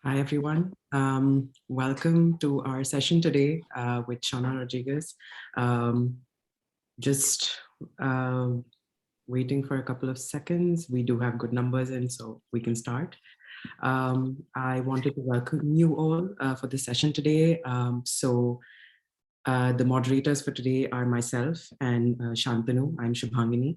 Hi, everyone. Welcome to our session today with Shaunna Rodrigues. Just waiting for a couple of seconds. We do have good numbers in, so we can start. I wanted to welcome you all for this session today. The moderators for today are myself and Shantanu. I'm Shubhangni.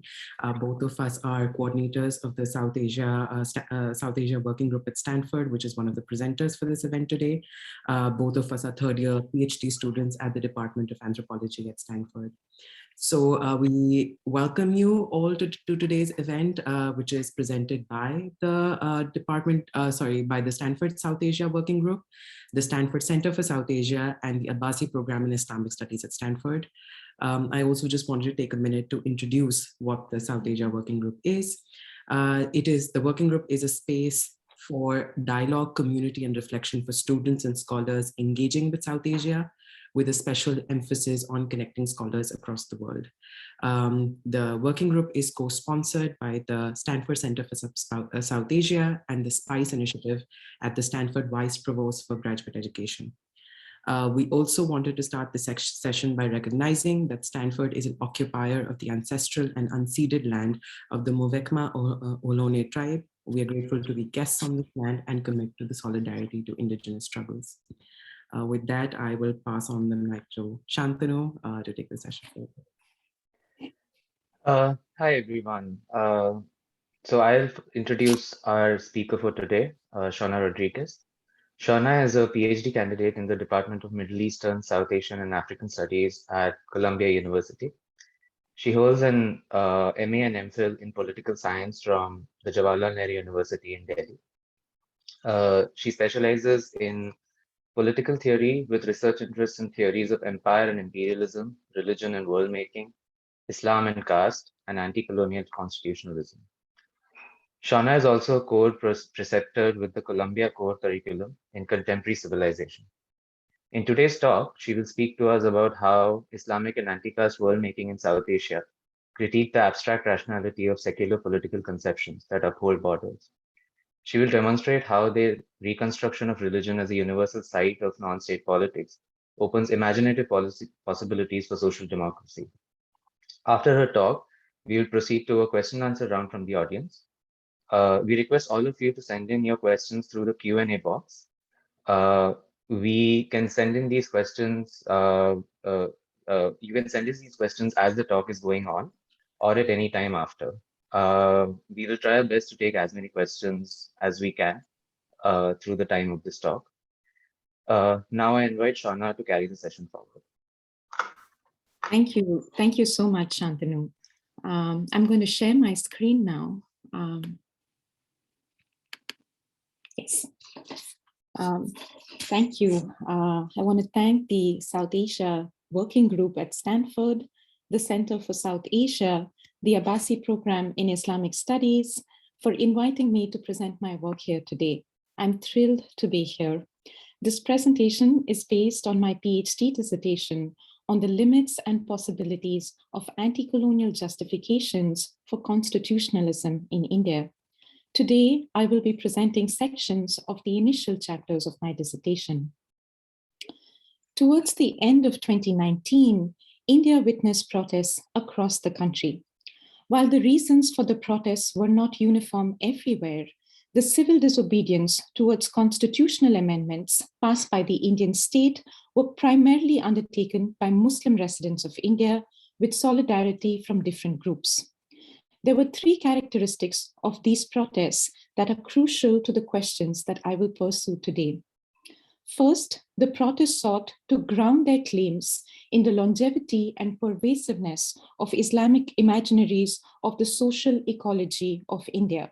Both of us are coordinators of the South Asia Working Group at Stanford, which is one of the presenters for this event today. Both of us are third-year PhD students at the Department of Anthropology at Stanford. So we welcome you all to today's event, which is presented by the by the Stanford South Asia Working Group, the Stanford Center for South Asia, and the Abbasi Program in Islamic Studies at Stanford. I also just wanted to take a minute to introduce what the South Asia Working Group is. The working group is a space for dialogue, community, and reflection for students and scholars engaging with South Asia, with a special emphasis on connecting scholars across the world. The working group is co-sponsored by the Stanford Center for South Asia and the SPICE initiative at the Stanford Vice Provost for Graduate Education. We also wanted to start the session by recognizing that Stanford is an occupier of the ancestral and unceded land of the Movekma Ohlone tribe. We are grateful to be guests on this land and commit to the solidarity to indigenous struggles. With that, I will pass on the mic to Shantanu to take the session forward. Hi, everyone. So I'll introduce our speaker for today, Shaunna Rodrigues. Shaunna is a PhD candidate in the Department of Middle Eastern, South Asian, and African Studies at Columbia University. She holds an MA and MPhil in Political Science from the Jawaharlal Nehru University in Delhi. She specializes in political theory with research interests in theories of empire and imperialism, religion and world-making, Islam and caste, and anti-colonial constitutionalism. Shaunna is also a core preceptor with the Columbia core curriculum in contemporary civilization. In today's talk, she will speak to us about how Islamic and anti-caste world-making in South Asia critique the abstract rationality of secular political conceptions that uphold borders. She will demonstrate how the reconstruction of religion as a universal site of non-state politics opens imaginative possibilities for social democracy. After her talk, we will proceed to a question-answer round from the audience. We request all of you to send in your questions through the Q&A box. We can send in these questions, you can send us these questions as the talk is going on or at any time after. We will try our best to take as many questions as we can through the time of this talk. Now I invite Shaunna to carry the session forward. Thank you. Thank you so much, Shantanu. I'm going to share my screen now. Yes. Thank you. I want to thank the South Asia Working Group at Stanford, the Center for South Asia, the Abbasi Program in Islamic Studies, for inviting me to present my work here today. I'm thrilled to be here. This presentation is based on my PhD dissertation on the limits and possibilities of anti-colonial justifications for constitutionalism in India. Today, I will be presenting sections of the initial chapters of my dissertation. Towards the end of 2019, India witnessed protests across the country. While the reasons for the protests were not uniform everywhere, the civil disobedience towards constitutional amendments passed by the Indian state were primarily undertaken by Muslim residents of India with solidarity from different groups. There were three characteristics of these protests that are crucial to the questions that I will pursue today. First, the protests sought to ground their claims in the longevity and pervasiveness of Islamic imaginaries of the social ecology of India.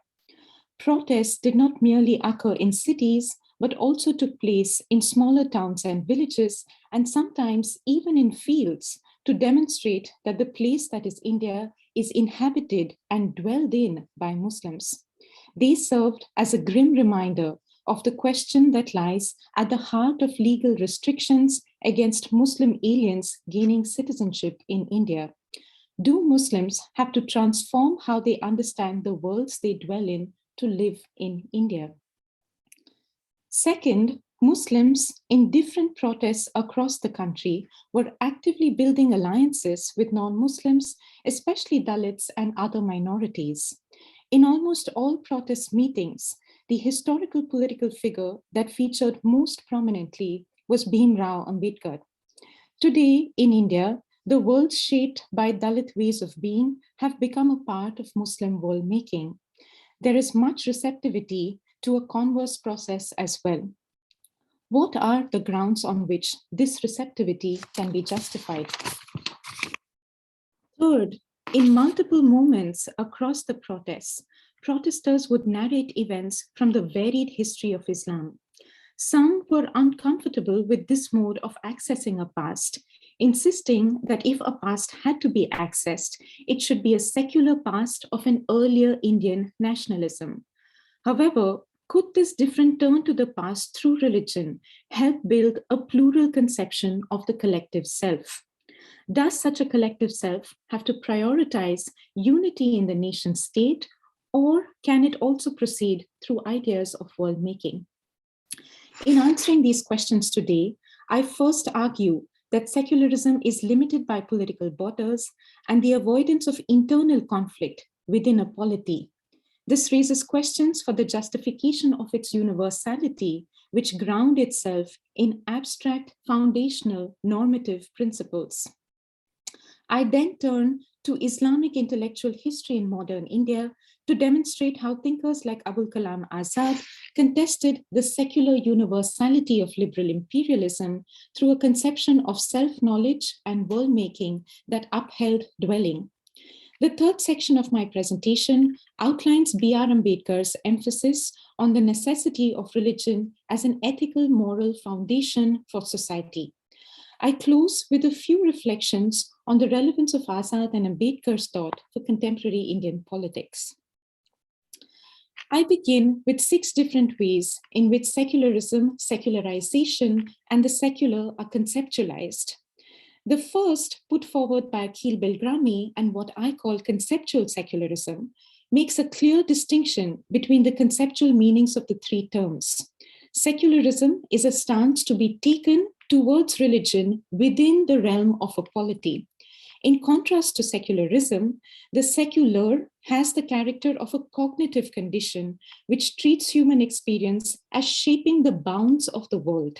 Protests did not merely occur in cities, but also took place in smaller towns and villages, and sometimes even in fields, to demonstrate that the place that is India is inhabited and dwelled in by Muslims. They served as a grim reminder of the question that lies at the heart of legal restrictions against Muslim aliens gaining citizenship in India. Do Muslims have to transform how they understand the worlds they dwell in to live in India? Second, Muslims in different protests across the country were actively building alliances with non-Muslims, especially Dalits and other minorities. In almost all protest meetings, the historical political figure that featured most prominently was Bhim Rao Ambedkar. Today in India, the worlds shaped by Dalit ways of being have become a part of Muslim worldmaking. There is much receptivity to a converse process as well. What are the grounds on which this receptivity can be justified? Third, in multiple moments across the protests, protesters would narrate events from the varied history of Islam. Some were uncomfortable with this mode of accessing a past, insisting that if a past had to be accessed, it should be a secular past of an earlier Indian nationalism. However, could this different turn to the past through religion help build a plural conception of the collective self? Does such a collective self have to prioritize unity in the nation state, or can it also proceed through ideas of world making? In answering these questions today, I first argue that secularism is limited by political borders and the avoidance of internal conflict within a polity. This raises questions for the justification of its universality, which ground itself in abstract, foundational, normative principles. I then turn to Islamic intellectual history in modern India to demonstrate how thinkers like Abul Kalam Azad contested the secular universality of liberal imperialism through a conception of self-knowledge and world-making that upheld dwelling. The third section of my presentation outlines B.R. Ambedkar's emphasis on the necessity of religion as an ethical moral foundation for society. I close with a few reflections on the relevance of Azad and Ambedkar's thought for contemporary Indian politics. I begin with 6 different ways in which secularism, secularization, and the secular are conceptualized. The first, put forward by Akhil Belgrami and what I call conceptual secularism, makes a clear distinction between the conceptual meanings of the 3 terms. Secularism is a stance to be taken towards religion within the realm of a polity. In contrast to secularism, the secular has the character of a cognitive condition which treats human experience as shaping the bounds of the world.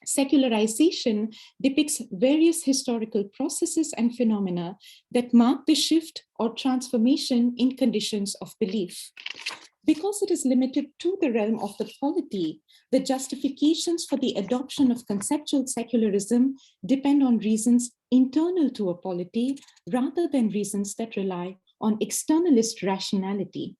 Secularization depicts various historical processes and phenomena that mark the shift or transformation in conditions of belief. Because it is limited to the realm of the polity, the justifications for the adoption of conceptual secularism depend on reasons internal to a polity rather than reasons that rely on externalist rationality.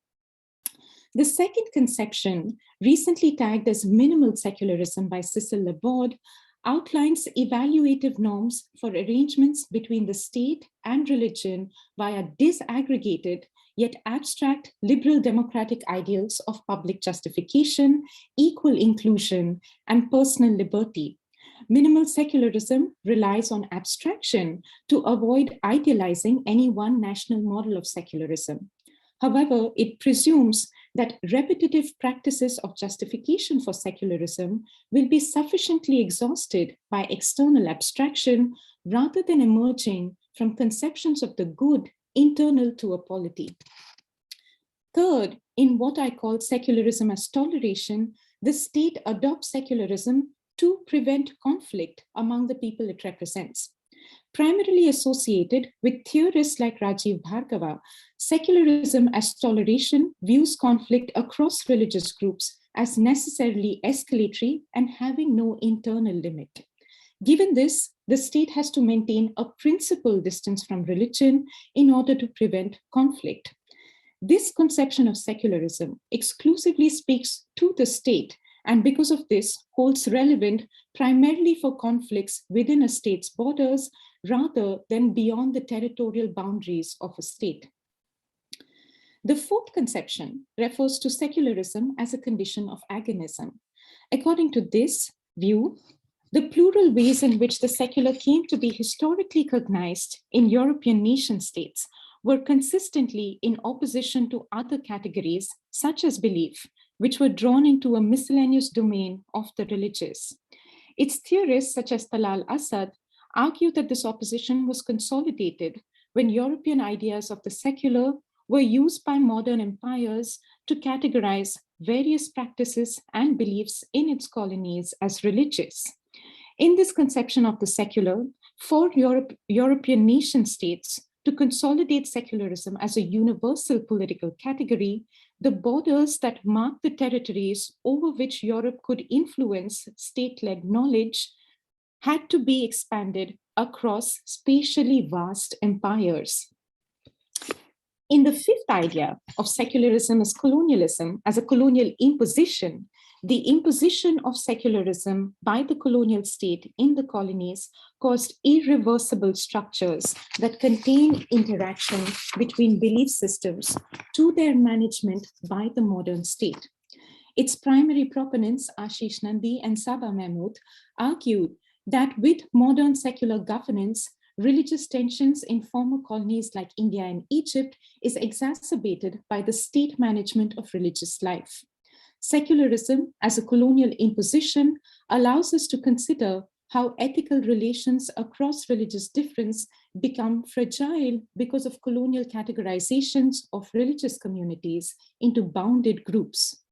The second conception, recently tagged as minimal secularism by Cecil Laborde, outlines evaluative norms for arrangements between the state and religion via disaggregated yet abstract liberal democratic ideals of public justification, equal inclusion, and personal liberty. Minimal secularism relies on abstraction to avoid idealizing any one national model of secularism. However, it presumes that repetitive practices of justification for secularism will be sufficiently exhausted by external abstraction rather than emerging from conceptions of the good internal to a polity. Third, in what I call secularism as toleration, the state adopts secularism to prevent conflict among the people it represents. Primarily associated with theorists like Rajiv Bhargava, secularism as toleration views conflict across religious groups as necessarily escalatory and having no internal limit. Given this, the state has to maintain a principal distance from religion in order to prevent conflict. This conception of secularism exclusively speaks to the state, and because of this, holds relevant primarily for conflicts within a state's borders rather than beyond the territorial boundaries of a state. The fourth conception refers to secularism as a condition of agonism. According to this view, the plural ways in which the secular came to be historically cognized in European nation states were consistently in opposition to other categories, such as belief, which were drawn into a miscellaneous domain of the religious. Its theorists, such as Talal Asad, argue that this opposition was consolidated when European ideas of the secular were used by modern empires to categorize various practices and beliefs in its colonies as religious. In this conception of the secular, for European nation states to consolidate secularism as a universal political category, the borders that mark the territories over which Europe could influence state-led knowledge had to be expanded across spatially vast empires. In the fifth idea of secularism as colonialism, as a colonial imposition, the imposition of secularism by the colonial state in the colonies caused irreversible structures that contain interaction between belief systems to their management by the modern state. Its primary proponents, Ashish Nandy and Saba Mahmood, argued that with modern secular governance, religious tensions in former colonies like India and Egypt is exacerbated by the state management of religious life. Secularism as a colonial imposition allows us to consider how ethical relations across religious difference become fragile because of colonial categorizations of religious communities into bounded groups.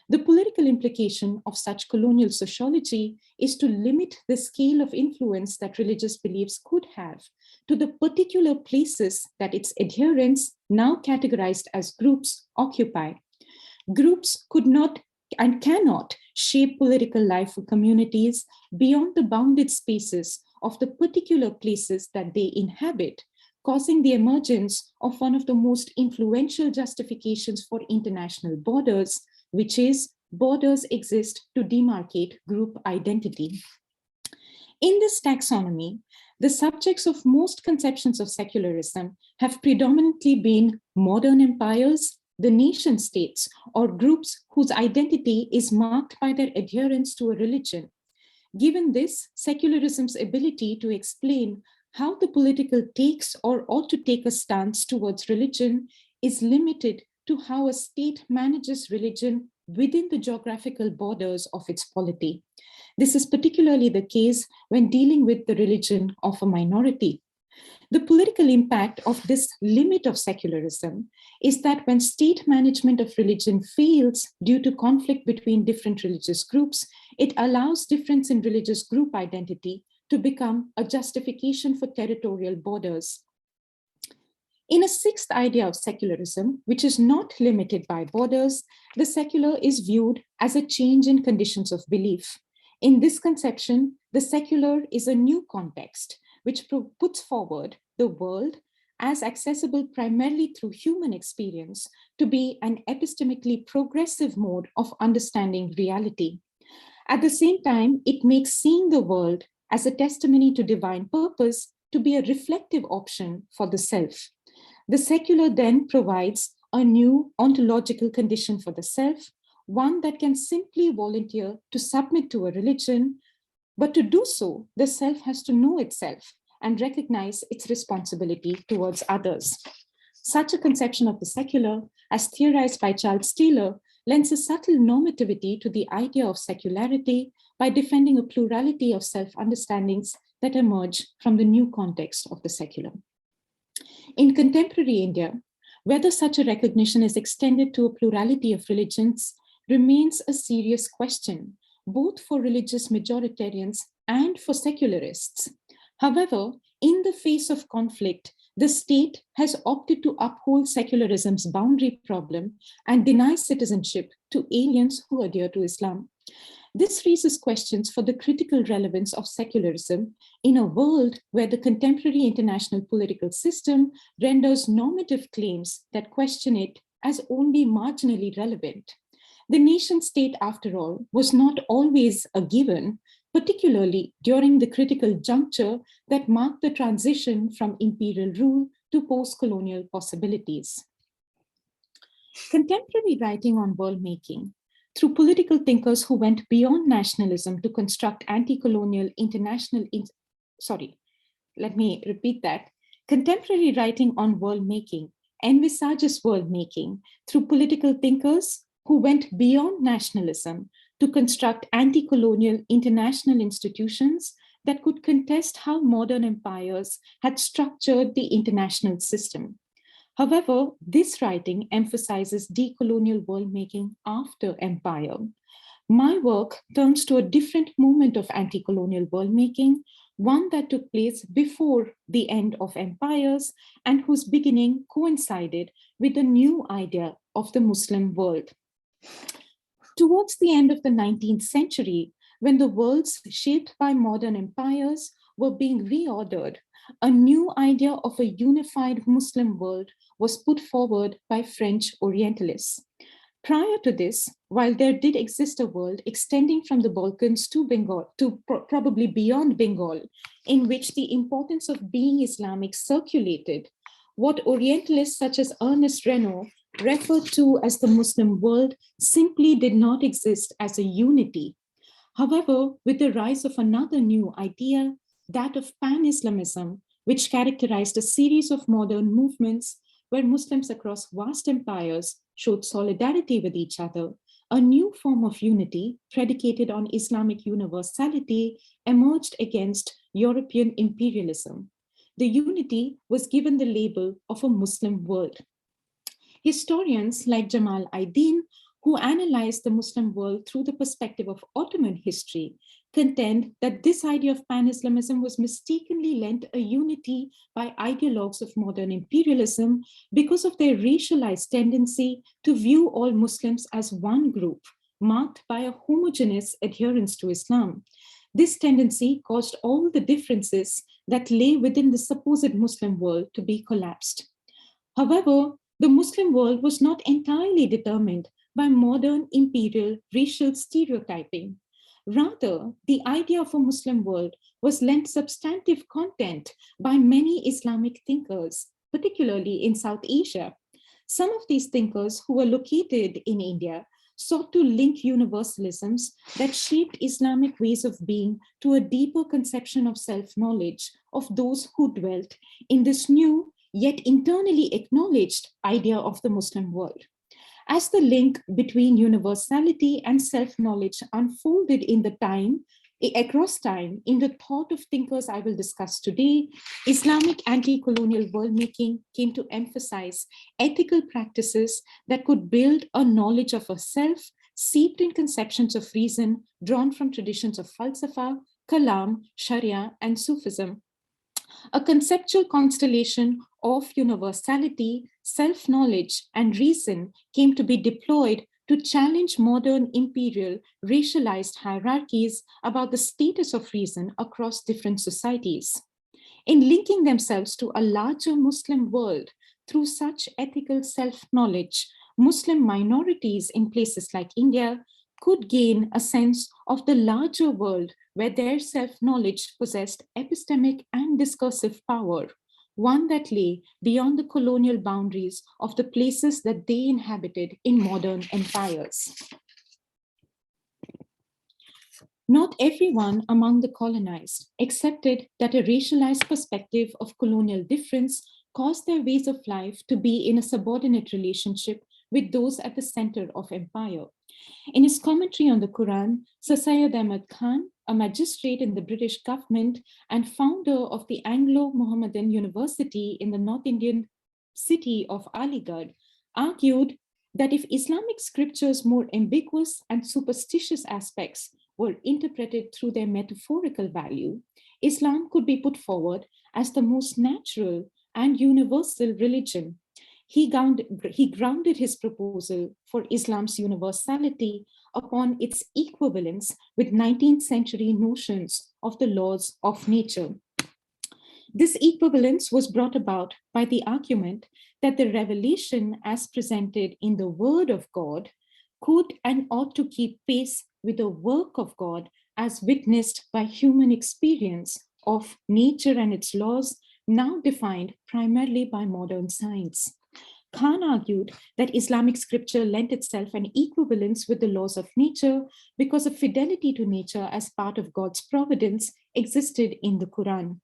The political implication of such colonial sociology is to limit the scale of influence that religious beliefs could have to the particular places that its adherents, now categorized as groups, occupy. Groups could not and cannot shape political life for communities beyond the bounded spaces of the particular places that they inhabit, causing the emergence of one of the most influential justifications for international borders, which is borders exist to demarcate group identity. In this taxonomy, the subjects of most conceptions of secularism have predominantly been modern empires, the nation states, or groups whose identity is marked by their adherence to a religion. Given this, secularism's ability to explain how the political takes or ought to take a stance towards religion is limited to how a state manages religion within the geographical borders of its polity. This is particularly the case when dealing with the religion of a minority. The political impact of this limit of secularism is that when state management of religion fails due to conflict between different religious groups, it allows difference in religious group identity to become a justification for territorial borders. In a sixth idea of secularism, which is not limited by borders, the secular is viewed as a change in conditions of belief. In this conception, the secular is a new context, which puts forward the world as accessible primarily through human experience to be an epistemically progressive mode of understanding reality. At the same time, it makes seeing the world as a testimony to divine purpose to be a reflective option for the self. The secular then provides a new ontological condition for the self, one that can simply volunteer to submit to a religion, but to do so, the self has to know itself and recognize its responsibility towards others. Such a conception of the secular, as theorized by Charles Taylor, lends a subtle normativity to the idea of secularity by defending a plurality of self-understandings that emerge from the new context of the secular. In contemporary India, whether such a recognition is extended to a plurality of religions remains a serious question, both for religious majoritarians and for secularists. However, in the face of conflict, the state has opted to uphold secularism's boundary problem and deny citizenship to aliens who adhere to Islam. This raises questions for the critical relevance of secularism in a world where the contemporary international political system renders normative claims that question it as only marginally relevant. The nation state, after all, was not always a given, particularly during the critical juncture that marked the transition from imperial rule to post-colonial possibilities. Contemporary writing on world-making, through political thinkers who went beyond nationalism to construct anti-colonial international, Contemporary writing on world-making envisages world-making through political thinkers who went beyond nationalism to construct anti-colonial international institutions that could contest how modern empires had structured the international system. However, this writing emphasizes decolonial worldmaking after empire. My work turns to a different moment of anti-colonial worldmaking, one that took place before the end of empires and whose beginning coincided with the new idea of the Muslim world. Towards the end of the 19th century, when the worlds shaped by modern empires were being reordered, a new idea of a unified Muslim world was put forward by French Orientalists. Prior to this, while there did exist a world extending from the Balkans to Bengal, probably beyond Bengal, in which the importance of being Islamic circulated, what Orientalists such as Ernest Renaud referred to as the Muslim world simply did not exist as a unity. However, with the rise of another new idea, that of pan-Islamism, which characterized a series of modern movements where Muslims across vast empires showed solidarity with each other, a new form of unity predicated on Islamic universality emerged against European imperialism. The unity was given the label of a Muslim world. Historians like Jamal Aydin, who analyzed the Muslim world through the perspective of Ottoman history, contend that this idea of pan-Islamism was mistakenly lent a unity by ideologues of modern imperialism because of their racialized tendency to view all Muslims as one group, marked by a homogeneous adherence to Islam. This tendency caused all the differences that lay within the supposed Muslim world to be collapsed. However, the Muslim world was not entirely determined by modern imperial racial stereotyping. Rather, the idea of a Muslim world was lent substantive content by many Islamic thinkers, particularly in South Asia. Some of these thinkers who were located in India sought to link universalisms that shaped Islamic ways of being to a deeper conception of self-knowledge of those who dwelt in this new yet internally acknowledged idea of the Muslim world. As the link between universality and self-knowledge unfolded across time in the thought of thinkers I will discuss today, Islamic anti-colonial worldmaking came to emphasize ethical practices that could build a knowledge of a self seeped in conceptions of reason drawn from traditions of falsafa, kalam, sharia, and Sufism. A conceptual constellation of universality, self-knowledge, and reason came to be deployed to challenge modern imperial racialized hierarchies about the status of reason across different societies. In linking themselves to a larger Muslim world through such ethical self-knowledge, Muslim minorities in places like India could gain a sense of the larger world where their self-knowledge possessed epistemic and discursive power, one that lay beyond the colonial boundaries of the places that they inhabited in modern empires. Not everyone among the colonized accepted that a racialized perspective of colonial difference caused their ways of life to be in a subordinate relationship with those at the center of empire. In his commentary on the Quran, Sir Syed Ahmad Khan, a magistrate in the British government and founder of the Anglo-Mohammedan University in the North Indian city of Aligarh, argued that if Islamic scriptures' more ambiguous and superstitious aspects were interpreted through their metaphorical value, Islam could be put forward as the most natural and universal religion. He grounded his proposal for Islam's universality upon its equivalence with 19th century notions of the laws of nature. This equivalence was brought about by the argument that the revelation as presented in the Word of God could and ought to keep pace with the work of God as witnessed by human experience of nature and its laws, now defined primarily by modern science. Khan argued that Islamic scripture lent itself an equivalence with the laws of nature because a fidelity to nature as part of God's providence existed in the Quran.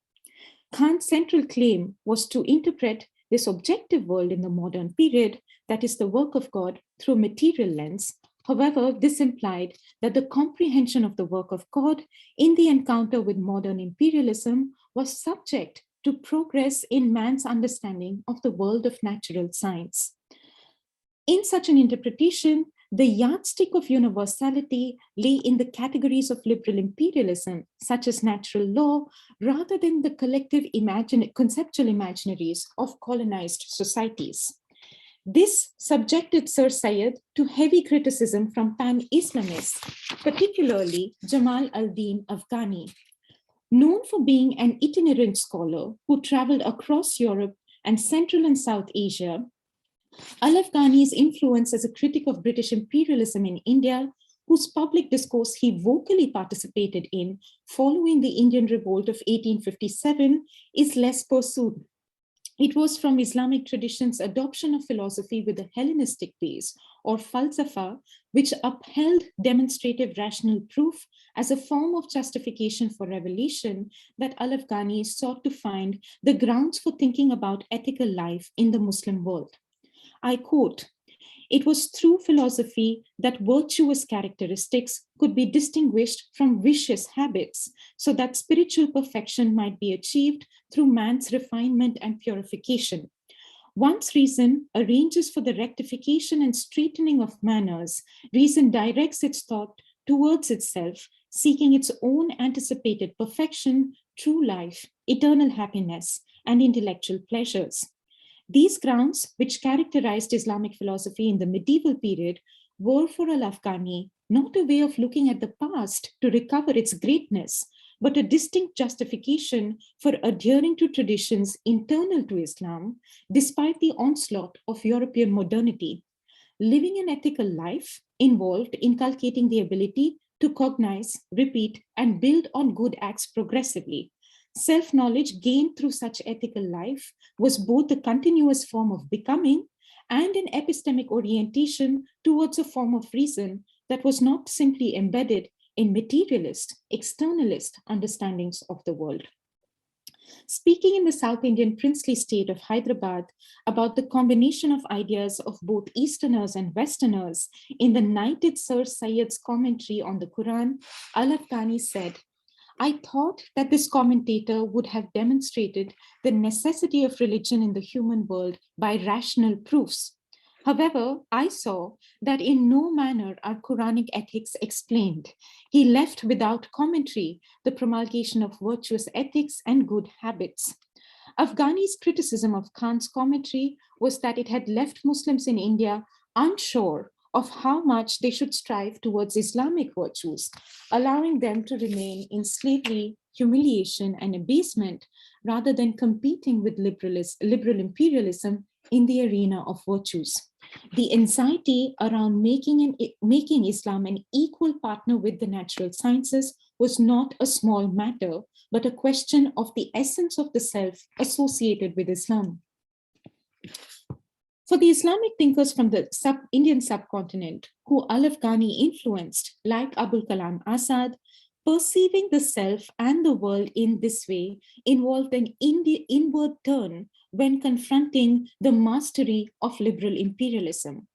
Khan's central claim was to interpret this objective world in the modern period that is the work of God, through a material lens. However, this implied that the comprehension of the work of God in the encounter with modern imperialism was subject to progress in man's understanding of the world of natural science. In such an interpretation, the yardstick of universality lay in the categories of liberal imperialism, such as natural law, rather than the collective conceptual imaginaries of colonized societies. This subjected Sir Syed to heavy criticism from pan-Islamists, particularly Jamal al-Din Afghani. Known for being an itinerant scholar who traveled across Europe and Central and South Asia, Al-Afghani's influence as a critic of British imperialism in India, whose public discourse he vocally participated in following the Indian Revolt of 1857, is less pursued. It was from Islamic tradition's adoption of philosophy with a Hellenistic base, or falsafa, which upheld demonstrative rational proof as a form of justification for revelation, that Al-Afghani sought to find the grounds for thinking about ethical life in the Muslim world. I quote, "It was through philosophy that virtuous characteristics could be distinguished from vicious habits, so that spiritual perfection might be achieved through man's refinement and purification. Once reason arranges for the rectification and straightening of manners, reason directs its thought towards itself, seeking its own anticipated perfection, true life, eternal happiness, and intellectual pleasures. These grounds, which characterized Islamic philosophy in the medieval period, were for Al-Afghani not a way of looking at the past to recover its greatness, but a distinct justification for adhering to traditions internal to Islam, despite the onslaught of European modernity. Living an ethical life involved inculcating the ability to cognize, repeat, and build on good acts progressively. Self-knowledge gained through such ethical life was both a continuous form of becoming and an epistemic orientation towards a form of reason that was not simply embedded in materialist, externalist understandings of the world." Speaking in the South Indian princely state of Hyderabad about the combination of ideas of both Easterners and Westerners in the knighted Sir Syed's commentary on the Quran, Al-Afghani said, "I thought that this commentator would have demonstrated the necessity of religion in the human world by rational proofs. However, I saw that in no manner are Quranic ethics explained. He left without commentary the promulgation of virtuous ethics and good habits." Afghani's criticism of Khan's commentary was that it had left Muslims in India unsure of how much they should strive towards Islamic virtues, allowing them to remain in slavery, humiliation, and abasement, rather than competing with liberal imperialism in the arena of virtues. The anxiety around making Islam an equal partner with the natural sciences was not a small matter, but a question of the essence of the self associated with Islam. For the Islamic thinkers from the Indian subcontinent, who Al-Afghani influenced, like Abul Kalam Azad, perceiving the self and the world in this way involved an inward turn when confronting the mastery of liberal imperialism.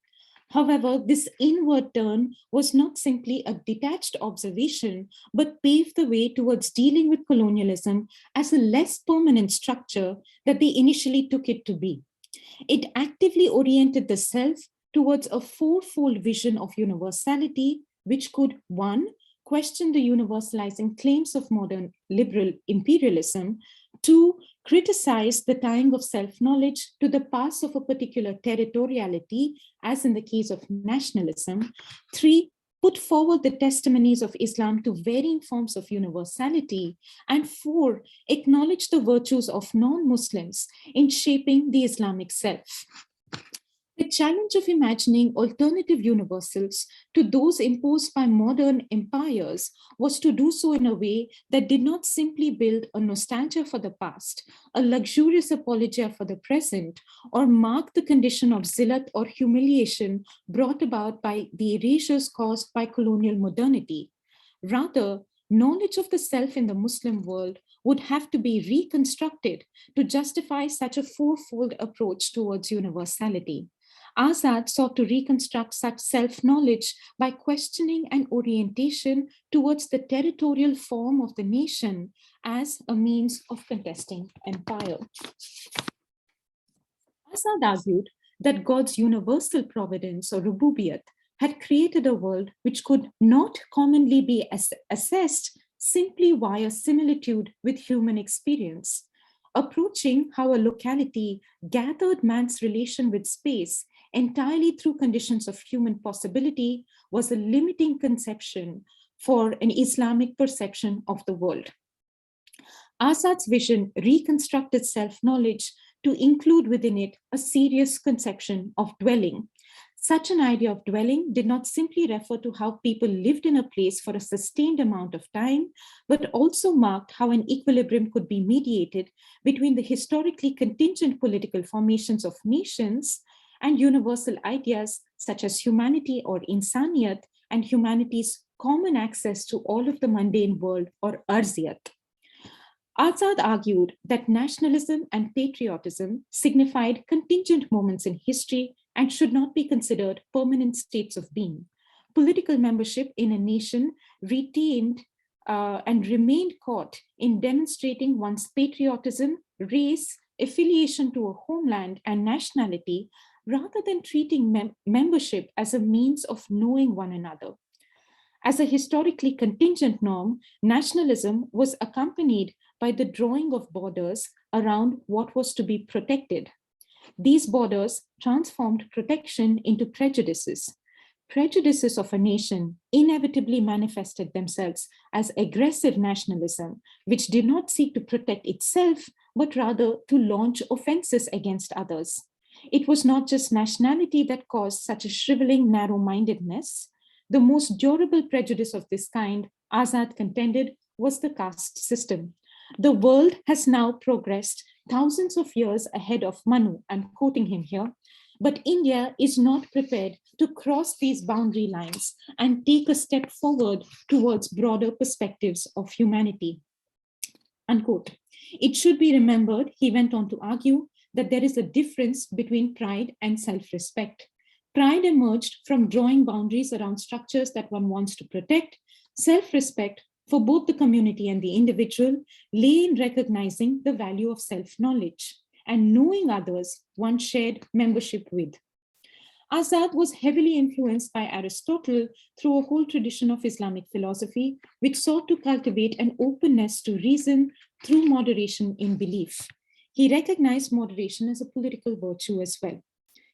However, this inward turn was not simply a detached observation, but paved the way towards dealing with colonialism as a less permanent structure that they initially took it to be. It actively oriented the self towards a fourfold vision of universality, which could, 1, question the universalizing claims of modern liberal imperialism, 2, criticize the tying of self-knowledge to the past of a particular territoriality, as in the case of nationalism, 3, put forward the testimonies of Islam to varying forms of universality, and 4, acknowledge the virtues of non-Muslims in shaping the Islamic self. The challenge of imagining alternative universals to those imposed by modern empires was to do so in a way that did not simply build a nostalgia for the past, a luxurious apologia for the present, or mark the condition of zillat or humiliation brought about by the erasures caused by colonial modernity. Rather, knowledge of the self in the Muslim world would have to be reconstructed to justify such a fourfold approach towards universality. Azad sought to reconstruct such self-knowledge by questioning an orientation towards the territorial form of the nation as a means of contesting empire. Azad argued that God's universal providence or rububiyat had created a world which could not commonly be assessed simply via similitude with human experience, approaching how a locality gathered man's relation with space entirely through conditions of human possibility was a limiting conception for an Islamic perception of the world. Azad's vision reconstructed self-knowledge to include within it a serious conception of dwelling. Such an idea of dwelling did not simply refer to how people lived in a place for a sustained amount of time, but also marked how an equilibrium could be mediated between the historically contingent political formations of nations and universal ideas such as humanity or insaniyat and humanity's common access to all of the mundane world or arziyat. Azad argued that nationalism and patriotism signified contingent moments in history and should not be considered permanent states of being. Political membership in a nation retained and remained caught in demonstrating one's patriotism, race, affiliation to a homeland, and nationality, rather than treating membership as a means of knowing one another. As a historically contingent norm, nationalism was accompanied by the drawing of borders around what was to be protected. These borders transformed protection into prejudices. Prejudices of a nation inevitably manifested themselves as aggressive nationalism, which did not seek to protect itself, but rather to launch offenses against others. It was not just nationality that caused such a shriveling narrow-mindedness. The most durable prejudice of this kind, Azad contended, was the caste system. The world has now progressed thousands of years ahead of Manu, I'm quoting him here, but India is not prepared to cross these boundary lines and take a step forward towards broader perspectives of humanity. Unquote. It should be remembered, he went on to argue, that there is a difference between pride and self-respect. Pride emerged from drawing boundaries around structures that one wants to protect. Self-respect for both the community and the individual lay in recognizing the value of self-knowledge and knowing others one shared membership with. Azad was heavily influenced by Aristotle through a whole tradition of Islamic philosophy, which sought to cultivate an openness to reason through moderation in belief. He recognized moderation as a political virtue as well.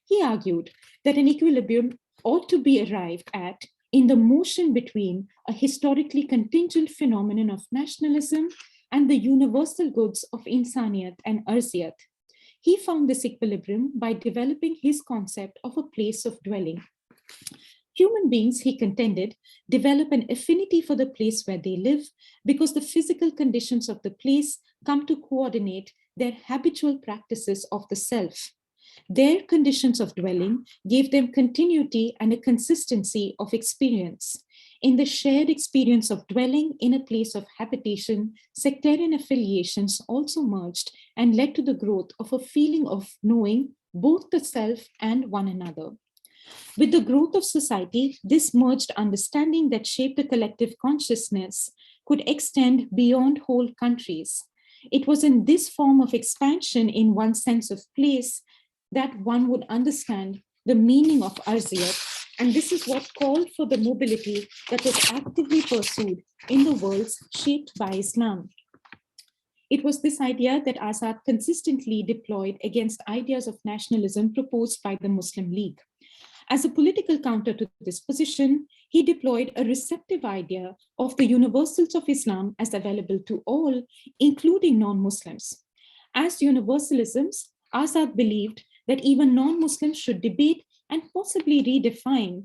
He argued that an equilibrium ought to be arrived at in the motion between a historically contingent phenomenon of nationalism and the universal goods of insaniyat and arziyat. He found this equilibrium by developing his concept of a place of dwelling. Human beings, he contended, develop an affinity for the place where they live because the physical conditions of the place come to coordinate their habitual practices of the self. Their conditions of dwelling gave them continuity and a consistency of experience. In the shared experience of dwelling in a place of habitation, sectarian affiliations also merged and led to the growth of a feeling of knowing both the self and one another. With the growth of society, this merged understanding that shaped the collective consciousness could extend beyond whole countries. It was in this form of expansion in one's sense of place that one would understand the meaning of arziyat, and this is what called for the mobility that was actively pursued in the worlds shaped by Islam. It was this idea that Azad consistently deployed against ideas of nationalism proposed by the Muslim League. As a political counter to this position, he deployed a receptive idea of the universals of Islam as available to all, including non-Muslims. As universalisms, Azad believed that even non-Muslims should debate and possibly redefine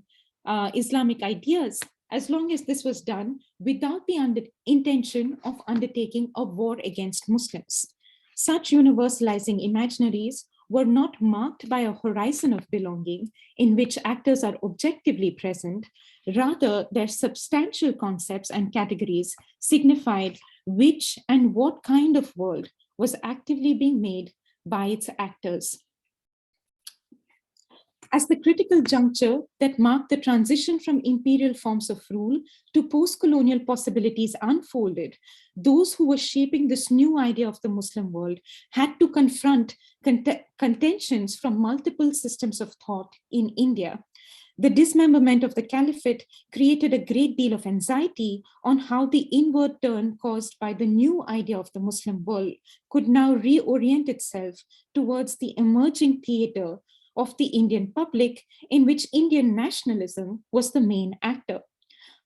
Islamic ideas, as long as this was done without the intention of undertaking a war against Muslims. Such universalizing imaginaries were not marked by a horizon of belonging in which actors are objectively present. Rather, their substantial concepts and categories signified which and what kind of world was actively being made by its actors. As the critical juncture that marked the transition from imperial forms of rule to post-colonial possibilities unfolded, those who were shaping this new idea of the Muslim world had to confront contentions from multiple systems of thought in India. The dismemberment of the caliphate created a great deal of anxiety on how the inward turn caused by the new idea of the Muslim world could now reorient itself towards the emerging theater of the Indian public, in which Indian nationalism was the main actor.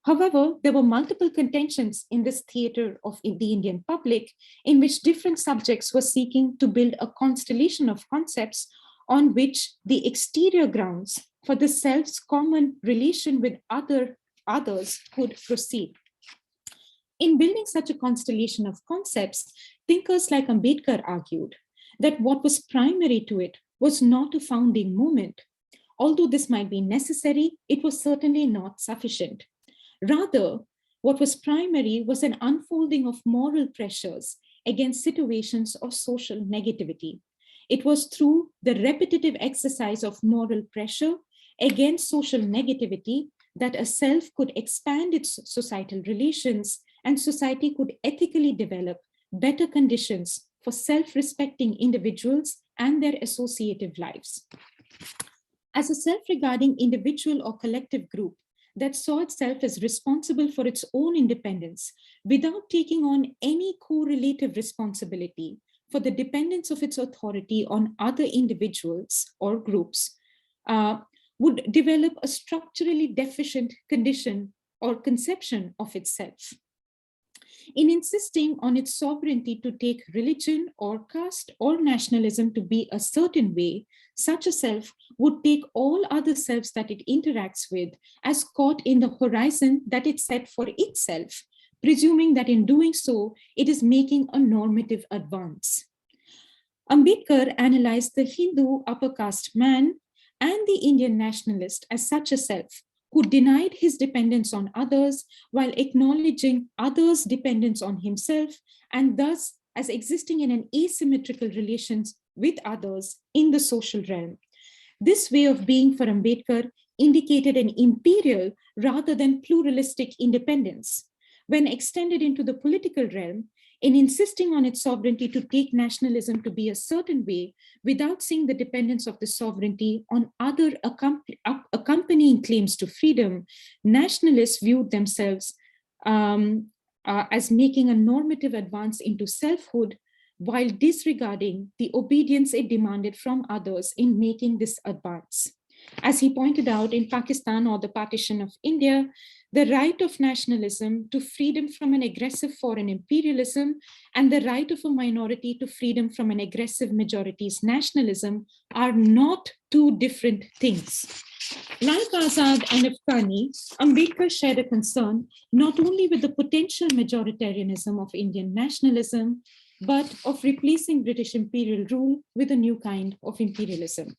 However, there were multiple contentions in this theater of the Indian public, in which different subjects were seeking to build a constellation of concepts on which the exterior grounds for the self's common relation with others could proceed. In building such a constellation of concepts, thinkers like Ambedkar argued that what was primary to it was not a founding moment. Although this might be necessary, it was certainly not sufficient. Rather, what was primary was an unfolding of moral pressures against situations of social negativity. It was through the repetitive exercise of moral pressure against social negativity that a self could expand its societal relations and society could ethically develop better conditions for self-respecting individuals and their associative lives. As a self-regarding individual or collective group that saw itself as responsible for its own independence without taking on any correlative responsibility for the dependence of its authority on other individuals or groups, would develop a structurally deficient condition or conception of itself. In insisting on its sovereignty to take religion or caste or nationalism to be a certain way, such a self would take all other selves that it interacts with as caught in the horizon that it set for itself, presuming that in doing so, it is making a normative advance. Ambedkar analyzed the Hindu upper caste man and the Indian nationalist as such a self, who denied his dependence on others while acknowledging others' dependence on himself, and thus as existing in an asymmetrical relations with others in the social realm. This way of being for Ambedkar indicated an imperial rather than pluralistic independence. When extended into the political realm, in insisting on its sovereignty to take nationalism to be a certain way without seeing the dependence of the sovereignty on other accompanying claims to freedom, nationalists viewed themselves as making a normative advance into selfhood while disregarding the obedience it demanded from others in making this advance. As he pointed out, in Pakistan or the partition of India, the right of nationalism to freedom from an aggressive foreign imperialism and the right of a minority to freedom from an aggressive majority's nationalism are not two different things. Like Azad and Afghani, Ambedkar shared a concern not only with the potential majoritarianism of Indian nationalism, but of replacing British imperial rule with a new kind of imperialism.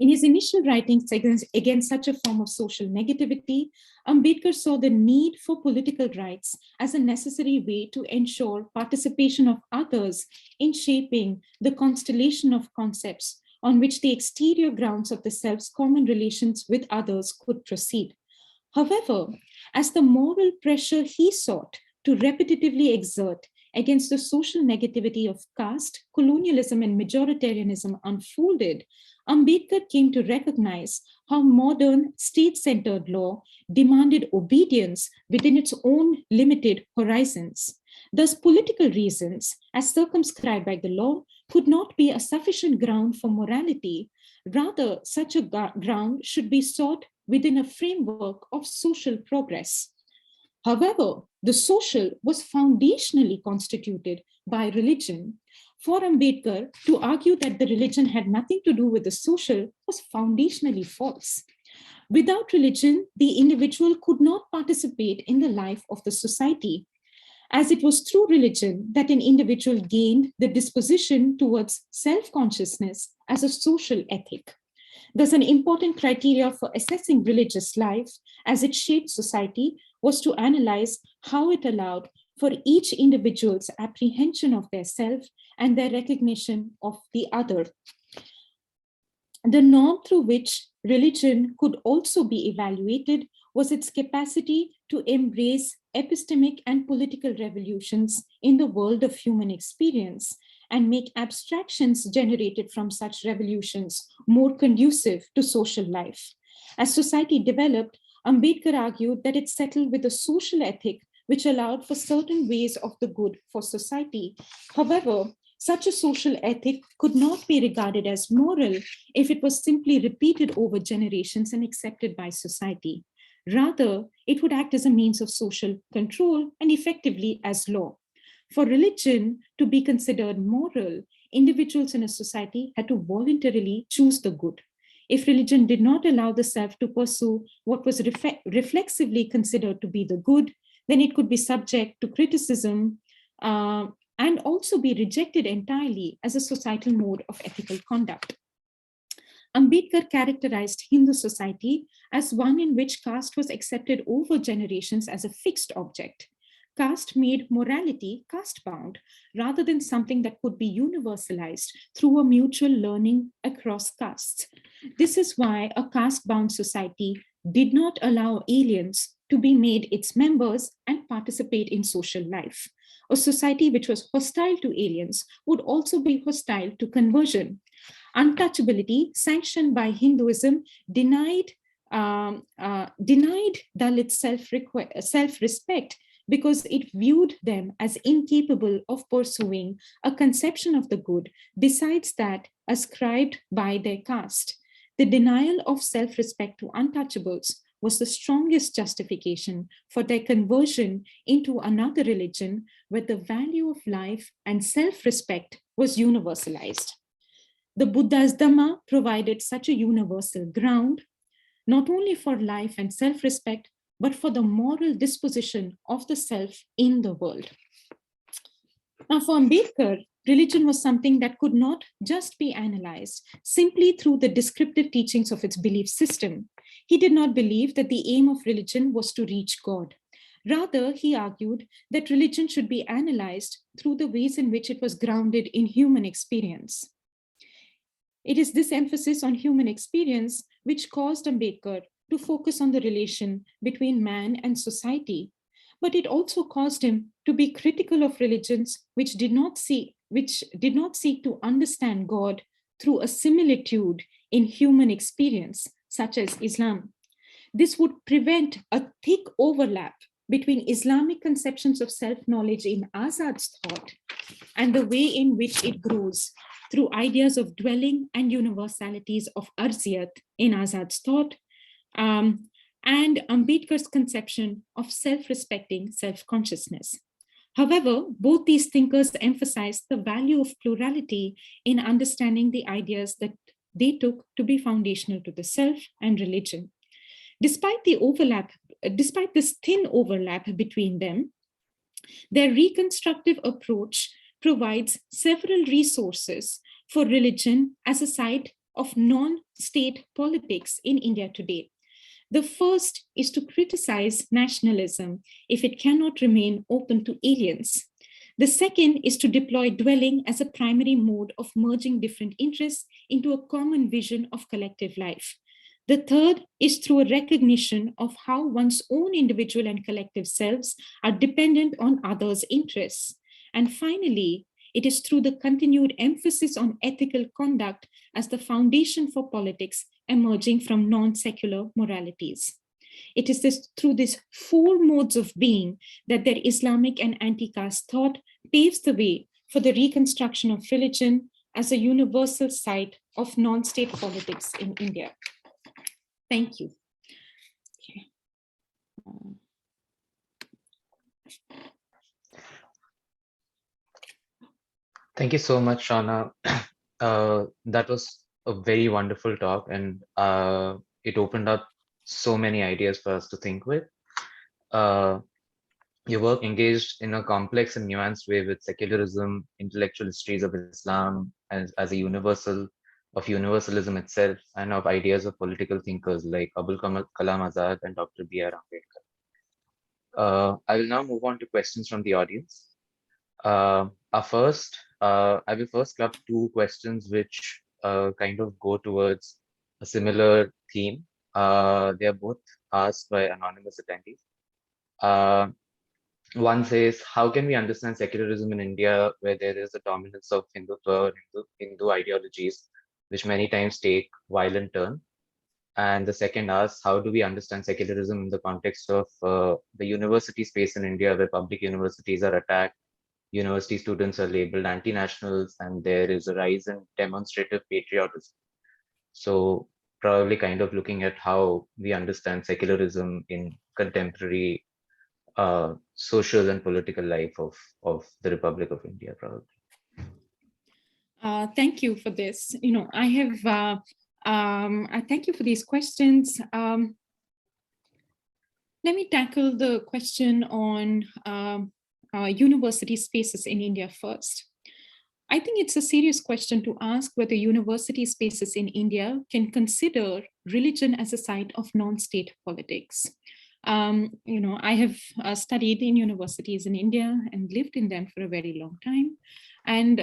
In his initial writings against such a form of social negativity, Ambedkar saw the need for political rights as a necessary way to ensure participation of others in shaping the constellation of concepts on which the exterior grounds of the self's common relations with others could proceed. However, as the moral pressure he sought to repetitively exert against the social negativity of caste, colonialism, and majoritarianism unfolded, Ambedkar came to recognize how modern state-centered law demanded obedience within its own limited horizons. Thus, political reasons, as circumscribed by the law, could not be a sufficient ground for morality. Rather, such a ground should be sought within a framework of social progress. However, the social was foundationally constituted by religion. For Ambedkar, to argue that the religion had nothing to do with the social was foundationally false. Without religion, the individual could not participate in the life of the society, as it was through religion that an individual gained the disposition towards self-consciousness as a social ethic. Thus, an important criteria for assessing religious life as it shaped society was to analyze how it allowed for each individual's apprehension of their self and their recognition of the other. The norm through which religion could also be evaluated was its capacity to embrace epistemic and political revolutions in the world of human experience and make abstractions generated from such revolutions more conducive to social life. As society developed, Ambedkar argued that it settled with a social ethic which allowed for certain ways of the good for society. However, such a social ethic could not be regarded as moral if it was simply repeated over generations and accepted by society. Rather, it would act as a means of social control and effectively as law. For religion to be considered moral, individuals in a society had to voluntarily choose the good. If religion did not allow the self to pursue what was reflexively considered to be the good, then it could be subject to criticism and also be rejected entirely as a societal mode of ethical conduct. Ambedkar characterized Hindu society as one in which caste was accepted over generations as a fixed object. Caste made morality caste-bound rather than something that could be universalized through a mutual learning across castes. This is why a caste-bound society did not allow aliens to be made its members and participate in social life. A society which was hostile to aliens would also be hostile to conversion. Untouchability, sanctioned by Hinduism, denied Dalit self-respect because it viewed them as incapable of pursuing a conception of the good besides that ascribed by their caste. The denial of self-respect to untouchables was the strongest justification for their conversion into another religion where the value of life and self-respect was universalized. The Buddha's Dhamma provided such a universal ground, not only for life and self-respect, but for the moral disposition of the self in the world. Now, for Ambedkar, religion was something that could not just be analyzed simply through the descriptive teachings of its belief system. He did not believe that the aim of religion was to reach God. Rather, he argued that religion should be analyzed through the ways in which it was grounded in human experience. It is this emphasis on human experience which caused Ambedkar to focus on the relation between man and society. But it also caused him to be critical of religions which did not seek to understand God through a similitude in human experience, such as Islam. This would prevent a thick overlap between Islamic conceptions of self-knowledge in Azad's thought and the way in which it grows through ideas of dwelling and universalities of arziyat in Azad's thought, and Ambedkar's conception of self-respecting self-consciousness. However, both these thinkers emphasized the value of plurality in understanding the ideas that they took to be foundational to the self and religion. Despite this thin overlap between them, their reconstructive approach provides several resources for religion as a site of non-state politics in India today. The first is to criticize nationalism if it cannot remain open to aliens. The second is to deploy dwelling as a primary mode of merging different interests into a common vision of collective life. The third is through a recognition of how one's own individual and collective selves are dependent on others' interests. And finally, it is through the continued emphasis on ethical conduct as the foundation for politics emerging from non-secular moralities. It is through these four modes of being that their Islamic and anti-caste thought paves the way for the reconstruction of religion as a universal site of non-state politics in India. Thank you. Okay. Thank you so much, Shaunna. That was a very wonderful talk, and it opened up so many ideas for us to think with. Your work engaged in a complex and nuanced way with secularism, intellectual histories of Islam as a universal, of universalism itself, and of ideas of political thinkers like Abul Kalam Azad and Dr. B.R. Ambedkar. I will now move on to questions from the audience. I will first club two questions which kind of go towards a similar theme. They are both asked by anonymous attendees. One says, how can we understand secularism in India where there is a dominance of Hindutva or Hindu ideologies, which many times take violent turn? And the second asks, how do we understand secularism in the context of the university space in India where public universities are attacked, university students are labeled anti-nationals, and there is a rise in demonstrative patriotism? So probably kind of looking at how we understand secularism in contemporary social and political life of the Republic of India, probably. Thank you for this. I have, I thank you for these questions. Let me tackle the question on university spaces in India first. I think it's a serious question to ask whether university spaces in India can consider religion as a site of non-state politics. I have studied in universities in India and lived in them for a very long time. And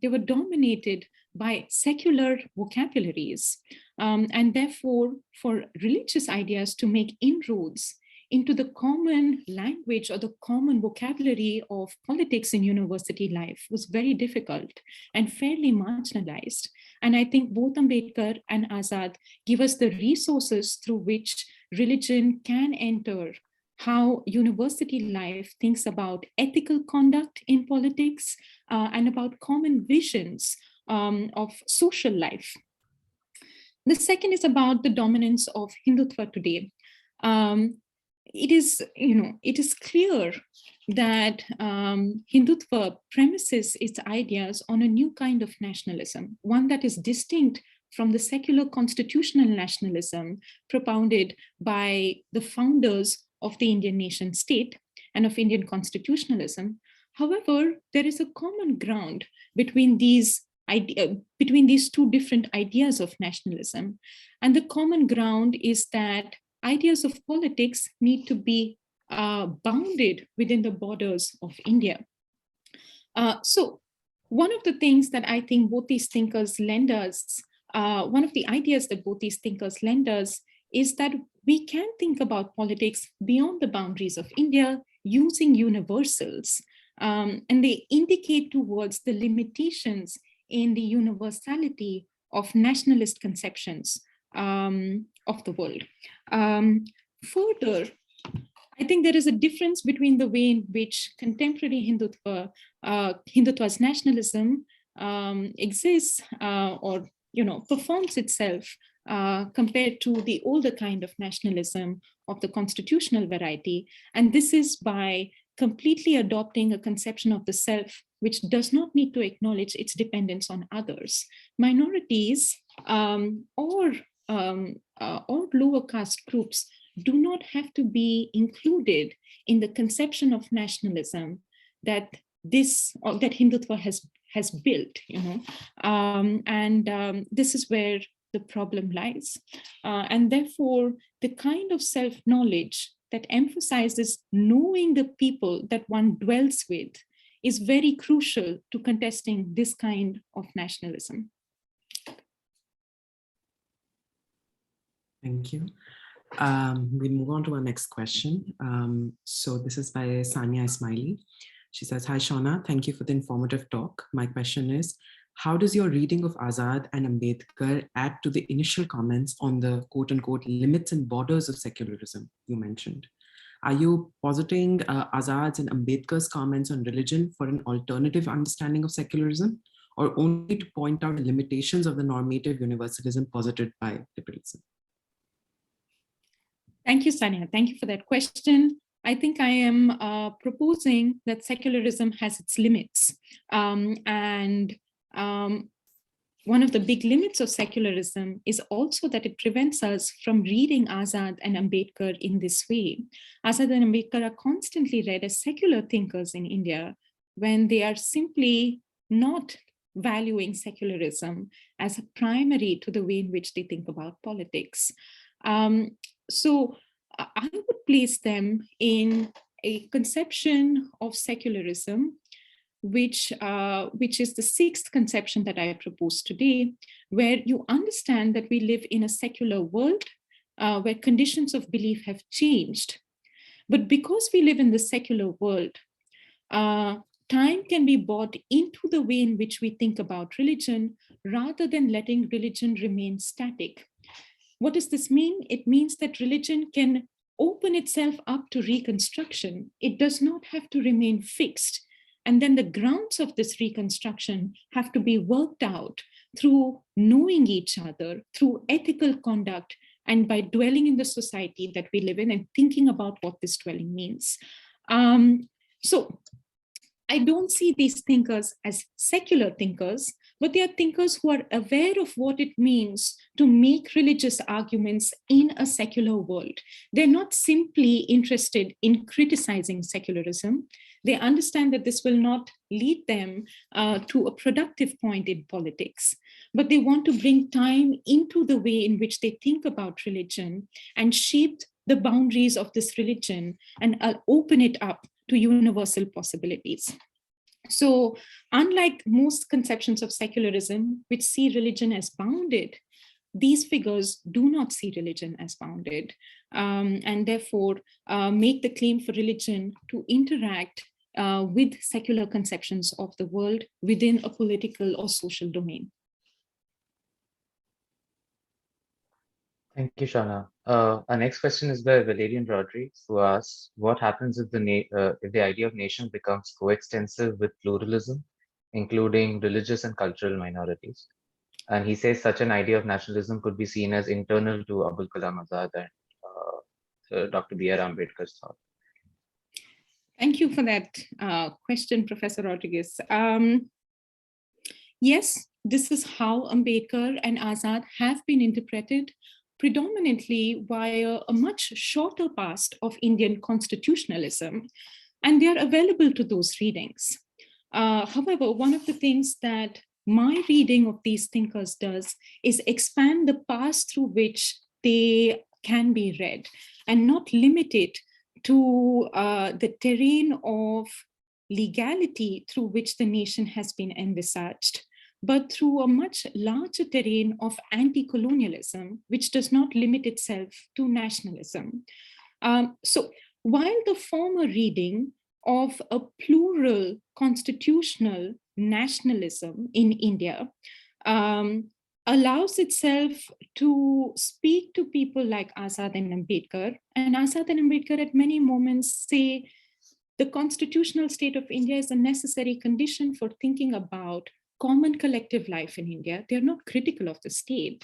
they were dominated by secular vocabularies. And therefore, for religious ideas to make inroads into the common language or the common vocabulary of politics in university life was very difficult and fairly marginalized. And I think both Ambedkar and Azad give us the resources through which religion can enter how university life thinks about ethical conduct in politics and about common visions of social life. The second is about the dominance of Hindutva today. It is clear that Hindutva premises its ideas on a new kind of nationalism, one that is distinct from the secular constitutional nationalism propounded by the founders of the Indian nation state and of Indian constitutionalism. However, there is a common ground between these two different ideas of nationalism. And the common ground is that ideas of politics need to be bounded within the borders of India. So one of the things that I think both these thinkers lend us, one of the ideas that both these thinkers lend us is that we can think about politics beyond the boundaries of India using universals. And they indicate towards the limitations in the universality of nationalist conceptions of the world. Further, I think there is a difference between the way in which contemporary Hindutva's nationalism exists or performs itself compared to the older kind of nationalism of the constitutional variety. And this is by completely adopting a conception of the self which does not need to acknowledge its dependence on others. Minorities or lower caste groups do not have to be included in the conception of nationalism that Hindutva has built, this is where the problem lies. And therefore, the kind of self-knowledge that emphasizes knowing the people that one dwells with is very crucial to contesting this kind of nationalism. Thank you. We move on to our next question. So this is by Sania Ismaili. She says, hi, Shaunna, thank you for the informative talk. My question is, how does your reading of Azad and Ambedkar add to the initial comments on the quote unquote limits and borders of secularism you mentioned? Are you positing Azad's and Ambedkar's comments on religion for an alternative understanding of secularism, or only to point out the limitations of the normative universalism posited by liberalism? Thank you, Sania. Thank you for that question. I think I am proposing that secularism has its limits. One of the big limits of secularism is also that it prevents us from reading Azad and Ambedkar in this way. Azad and Ambedkar are constantly read as secular thinkers in India when they are simply not valuing secularism as a primary to the way in which they think about politics. So I would place them in a conception of secularism, which is the sixth conception that I propose today, where you understand that we live in a secular world where conditions of belief have changed. But because we live in the secular world, time can be brought into the way in which we think about religion rather than letting religion remain static. What does this mean? It means that religion can open itself up to reconstruction. It does not have to remain fixed. And then the grounds of this reconstruction have to be worked out through knowing each other, through ethical conduct, and by dwelling in the society that we live in and thinking about what this dwelling means. So I don't see these thinkers as secular thinkers, but they are thinkers who are aware of what it means to make religious arguments in a secular world. They're not simply interested in criticizing secularism. They understand that this will not lead them to a productive point in politics, but they want to bring time into the way in which they think about religion and shape the boundaries of this religion and open it up to universal possibilities. So unlike most conceptions of secularism, which see religion as bounded, these figures do not see religion as bounded, and therefore make the claim for religion to interact with secular conceptions of the world within a political or social domain. Thank you, Shaunna. Our next question is by Valerian Rodrigues, who asks, what happens if the idea of nation becomes coextensive with pluralism, including religious and cultural minorities? And he says such an idea of nationalism could be seen as internal to Abul Kalam Azad and Dr. B.R. Ambedkar's thought. Thank you for that question, Professor Rodrigues. Yes, this is how Ambedkar and Azad have been interpreted, predominantly via a much shorter past of Indian constitutionalism, and they are available to those readings. However, one of the things that my reading of these thinkers does is expand the past through which they can be read and not limit it to the terrain of legality through which the nation has been envisaged, but through a much larger terrain of anti-colonialism, which does not limit itself to nationalism. So while the former reading of a plural constitutional nationalism in India allows itself to speak to people like Azad and Ambedkar, and Azad and Ambedkar at many moments say the constitutional state of India is a necessary condition for thinking about common collective life in India. They're not critical of the state.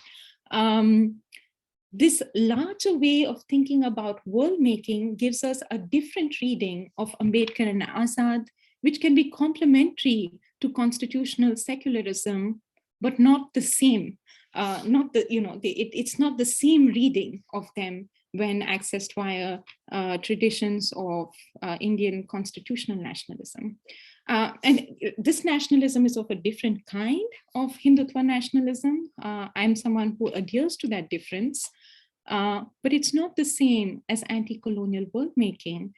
This larger way of thinking about world making gives us a different reading of Ambedkar and Azad, which can be complementary to constitutional secularism, but not the same. It's not the same reading of them when accessed via traditions of Indian constitutional nationalism. And this nationalism is of a different kind of Hindutva nationalism. I'm someone who adheres to that difference, but it's not the same as anti-colonial world making,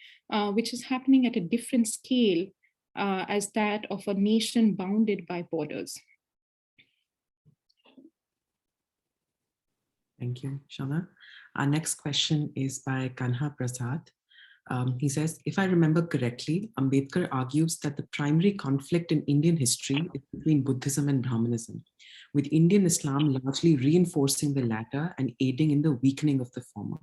which is happening at a different scale as that of a nation bounded by borders. Thank you, Shaunna. Our next question is by Kanha Prasad. He says, if I remember correctly, Ambedkar argues that the primary conflict in Indian history is between Buddhism and Brahmanism, with Indian Islam largely reinforcing the latter and aiding in the weakening of the former.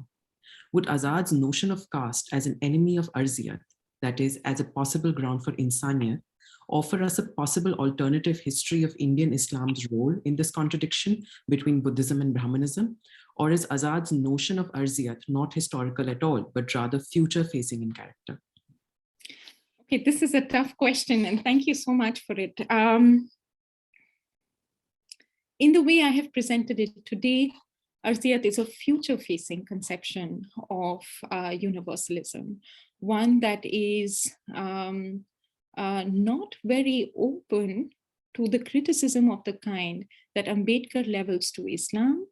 Would Azad's notion of caste as an enemy of arziyat, that is, as a possible ground for insaniyat, offer us a possible alternative history of Indian Islam's role in this contradiction between Buddhism and Brahmanism? Or is Azad's notion of arziyat not historical at all, but rather future-facing in character? Okay, this is a tough question, and thank you so much for it. In the way I have presented it today, arziyat is a future-facing conception of universalism, one that is not very open to the criticism of the kind that Ambedkar levels to Islam,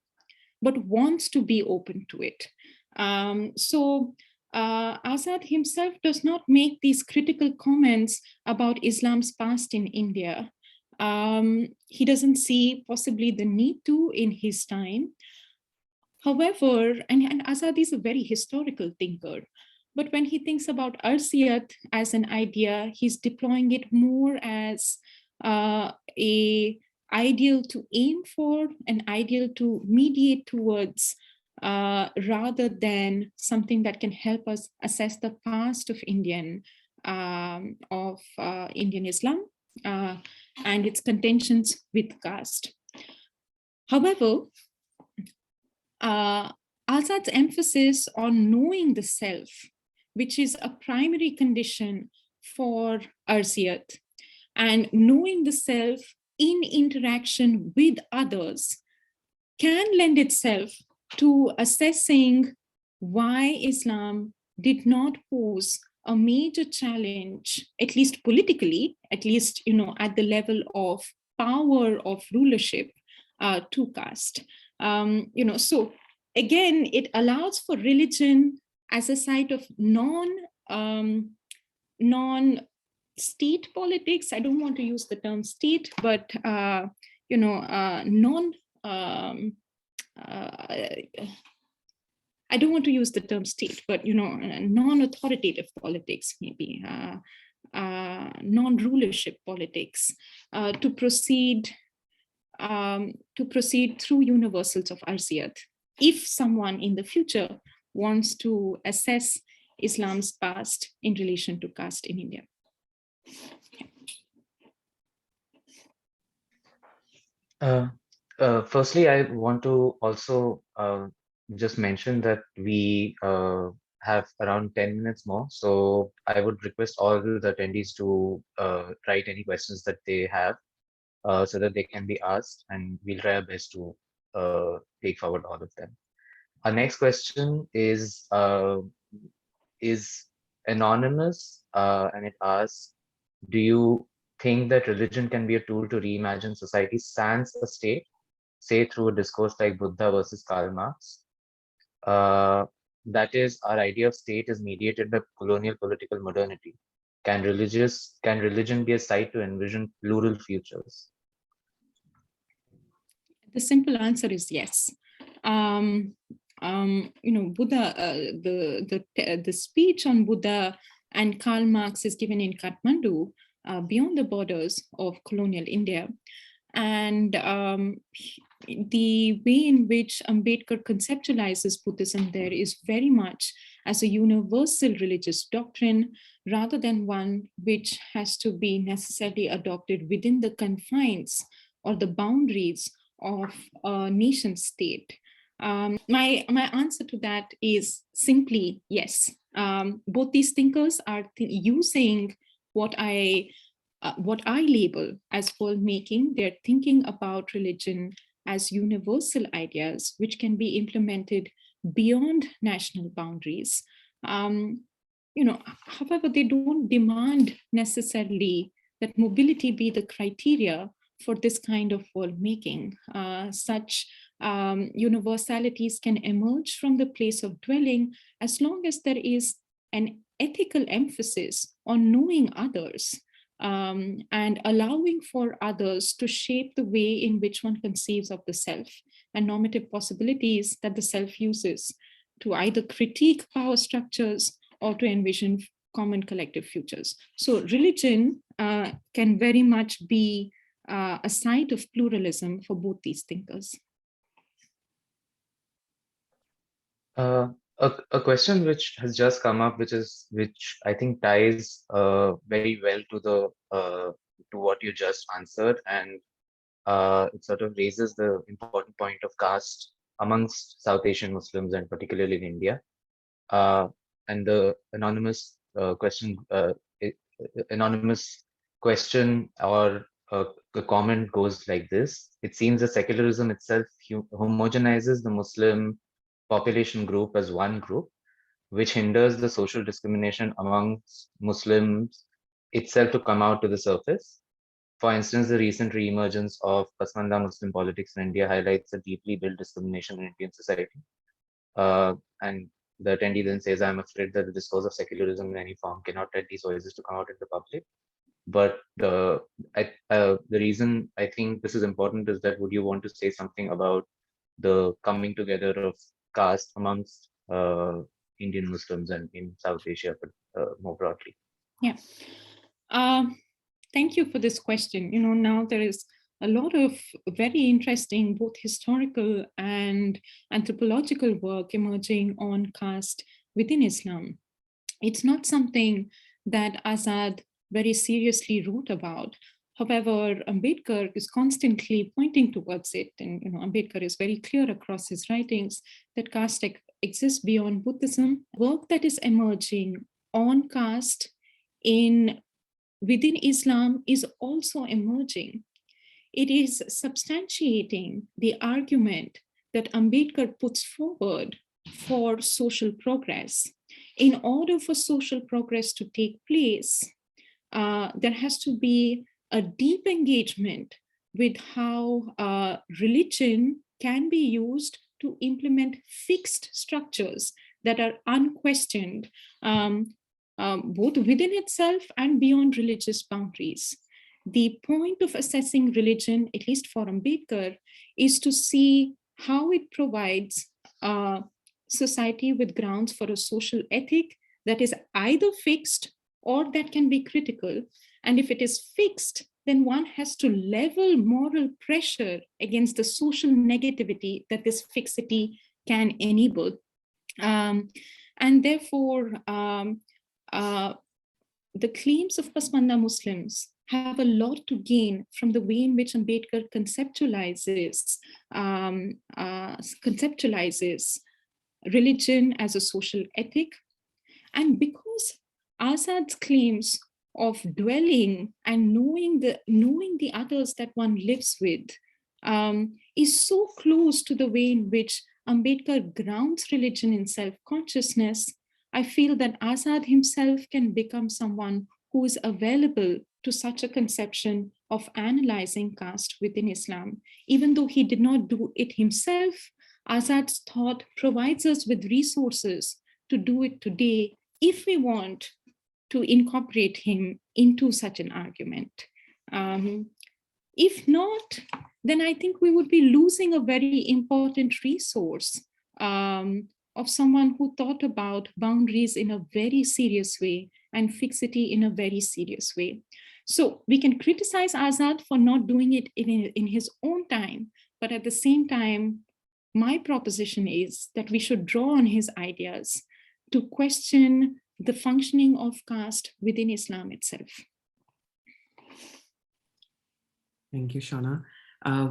but wants to be open to it. Azad himself does not make these critical comments about Islam's past in India He doesn't see possibly the need to in his time. However, and Azad is a very historical thinker, but when he thinks about Arsiyat as an idea, he's deploying it more as a ideal to aim for, an ideal to mediate towards, rather than something that can help us assess the past of Indian Islam and its contentions with caste. However, Azad's emphasis on knowing the self, which is a primary condition for Arsiyat, and knowing the self in interaction with others, can lend itself to assessing why Islam did not pose a major challenge, at least politically, at least at the level of power of rulership to caste. So again, it allows for religion as a site of non-state politics. I don't want to use the term state, but I don't want to use the term state, but non-authoritative politics, maybe non-rulership politics, to proceed through universals of Arsiyat. If someone in the future wants to assess Islam's past in relation to caste in India. Firstly, I want to also just mention that we have around 10 minutes more. So I would request all the attendees to write any questions that they have so that they can be asked, and we'll try our best to take forward all of them. Our next question is anonymous, and it asks, do you think that religion can be a tool to reimagine society sans a state, say through a discourse like Buddha versus Karl Marx? That is, our idea of state is mediated by colonial political modernity. Can religion be a site to envision plural futures? The simple answer is yes. Buddha, the speech on Buddha and Karl Marx is given in Kathmandu, beyond the borders of colonial India. And the way in which Ambedkar conceptualizes Buddhism there is very much as a universal religious doctrine, rather than one which has to be necessarily adopted within the confines or the boundaries of a nation state. My answer to that is simply yes. Both these thinkers are using what I label as world-making. They're thinking about religion as universal ideas which can be implemented beyond national boundaries. However, they don't demand necessarily that mobility be the criteria for this kind of world-making. Such universalities can emerge from the place of dwelling as long as there is an ethical emphasis on knowing others, and allowing for others to shape the way in which one conceives of the self and normative possibilities that the self uses to either critique power structures or to envision common collective futures. So religion can very much be a site of pluralism for both these thinkers. A question which has just come up, which I think ties very well to what you just answered, and it sort of raises the important point of caste amongst South Asian Muslims, and particularly in India. And the anonymous question or the comment goes like this: it seems that secularism itself homogenizes the Muslim population group as one group, which hinders the social discrimination amongst Muslims itself to come out to the surface. For instance, the recent re-emergence of Pasmanda Muslim politics in India highlights a deeply built discrimination in Indian society. And the attendee then says, I'm afraid that the discourse of secularism in any form cannot let these voices to come out in the public. But the reason I think this is important is that would you want to say something about the coming together of caste amongst Indian Muslims and in South Asia, but more broadly? Yeah. Thank you for this question. Now there is a lot of very interesting, both historical and anthropological work emerging on caste within Islam. It's not something that Azad very seriously wrote about. However, Ambedkar is constantly pointing towards it. And Ambedkar is very clear across his writings that caste exists beyond Buddhism. Work that is emerging on caste within Islam is also emerging. It is substantiating the argument that Ambedkar puts forward for social progress. In order for social progress to take place, there has to be a deep engagement with how religion can be used to implement fixed structures that are unquestioned, both within itself and beyond religious boundaries. The point of assessing religion, at least for Ambedkar, is to see how it provides a society with grounds for a social ethic that is either fixed or that can be critical. And if it is fixed, then one has to level moral pressure against the social negativity that this fixity can enable. And therefore, the claims of Pasmanda Muslims have a lot to gain from the way in which Ambedkar conceptualizes religion as a social ethic. And because Azad's claims of dwelling and knowing the others that one lives with is so close to the way in which Ambedkar grounds religion in self-consciousness, I feel that Azad himself can become someone who is available to such a conception of analyzing caste within Islam. Even though he did not do it himself, Azad's thought provides us with resources to do it today if we want to incorporate him into such an argument. If not, then I think we would be losing a very important resource of someone who thought about boundaries in a very serious way and fixity in a very serious way. So we can criticize Azad for not doing it in his own time, but at the same time, my proposition is that we should draw on his ideas to question the functioning of caste within Islam itself. Thank you, Shaunna.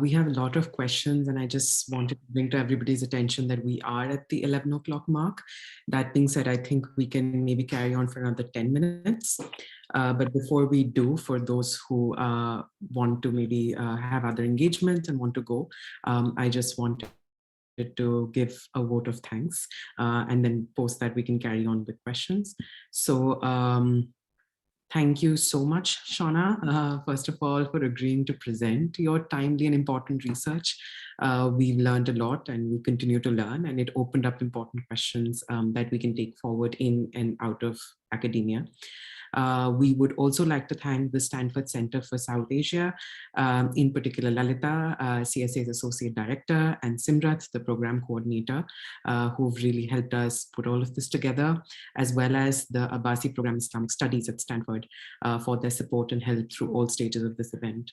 We have a lot of questions, and I just wanted to bring to everybody's attention that we are at the 11 o'clock mark. That being said, I think we can maybe carry on for another 10 minutes. But before we do, for those who want to maybe have other engagement and want to go, I just wanted to give a vote of thanks, and then post that we can carry on with questions. So thank you so much, Shaunna, first of all, for agreeing to present your timely and important research. We've learned a lot and we continue to learn, and it opened up important questions that we can take forward in and out of academia. We would also like to thank the Stanford Center for South Asia, in particular Lalita, CSA's Associate Director, and Simrat, the Program Coordinator, who've really helped us put all of this together, as well as the Abbasi Program Islamic Studies at Stanford for their support and help through all stages of this event.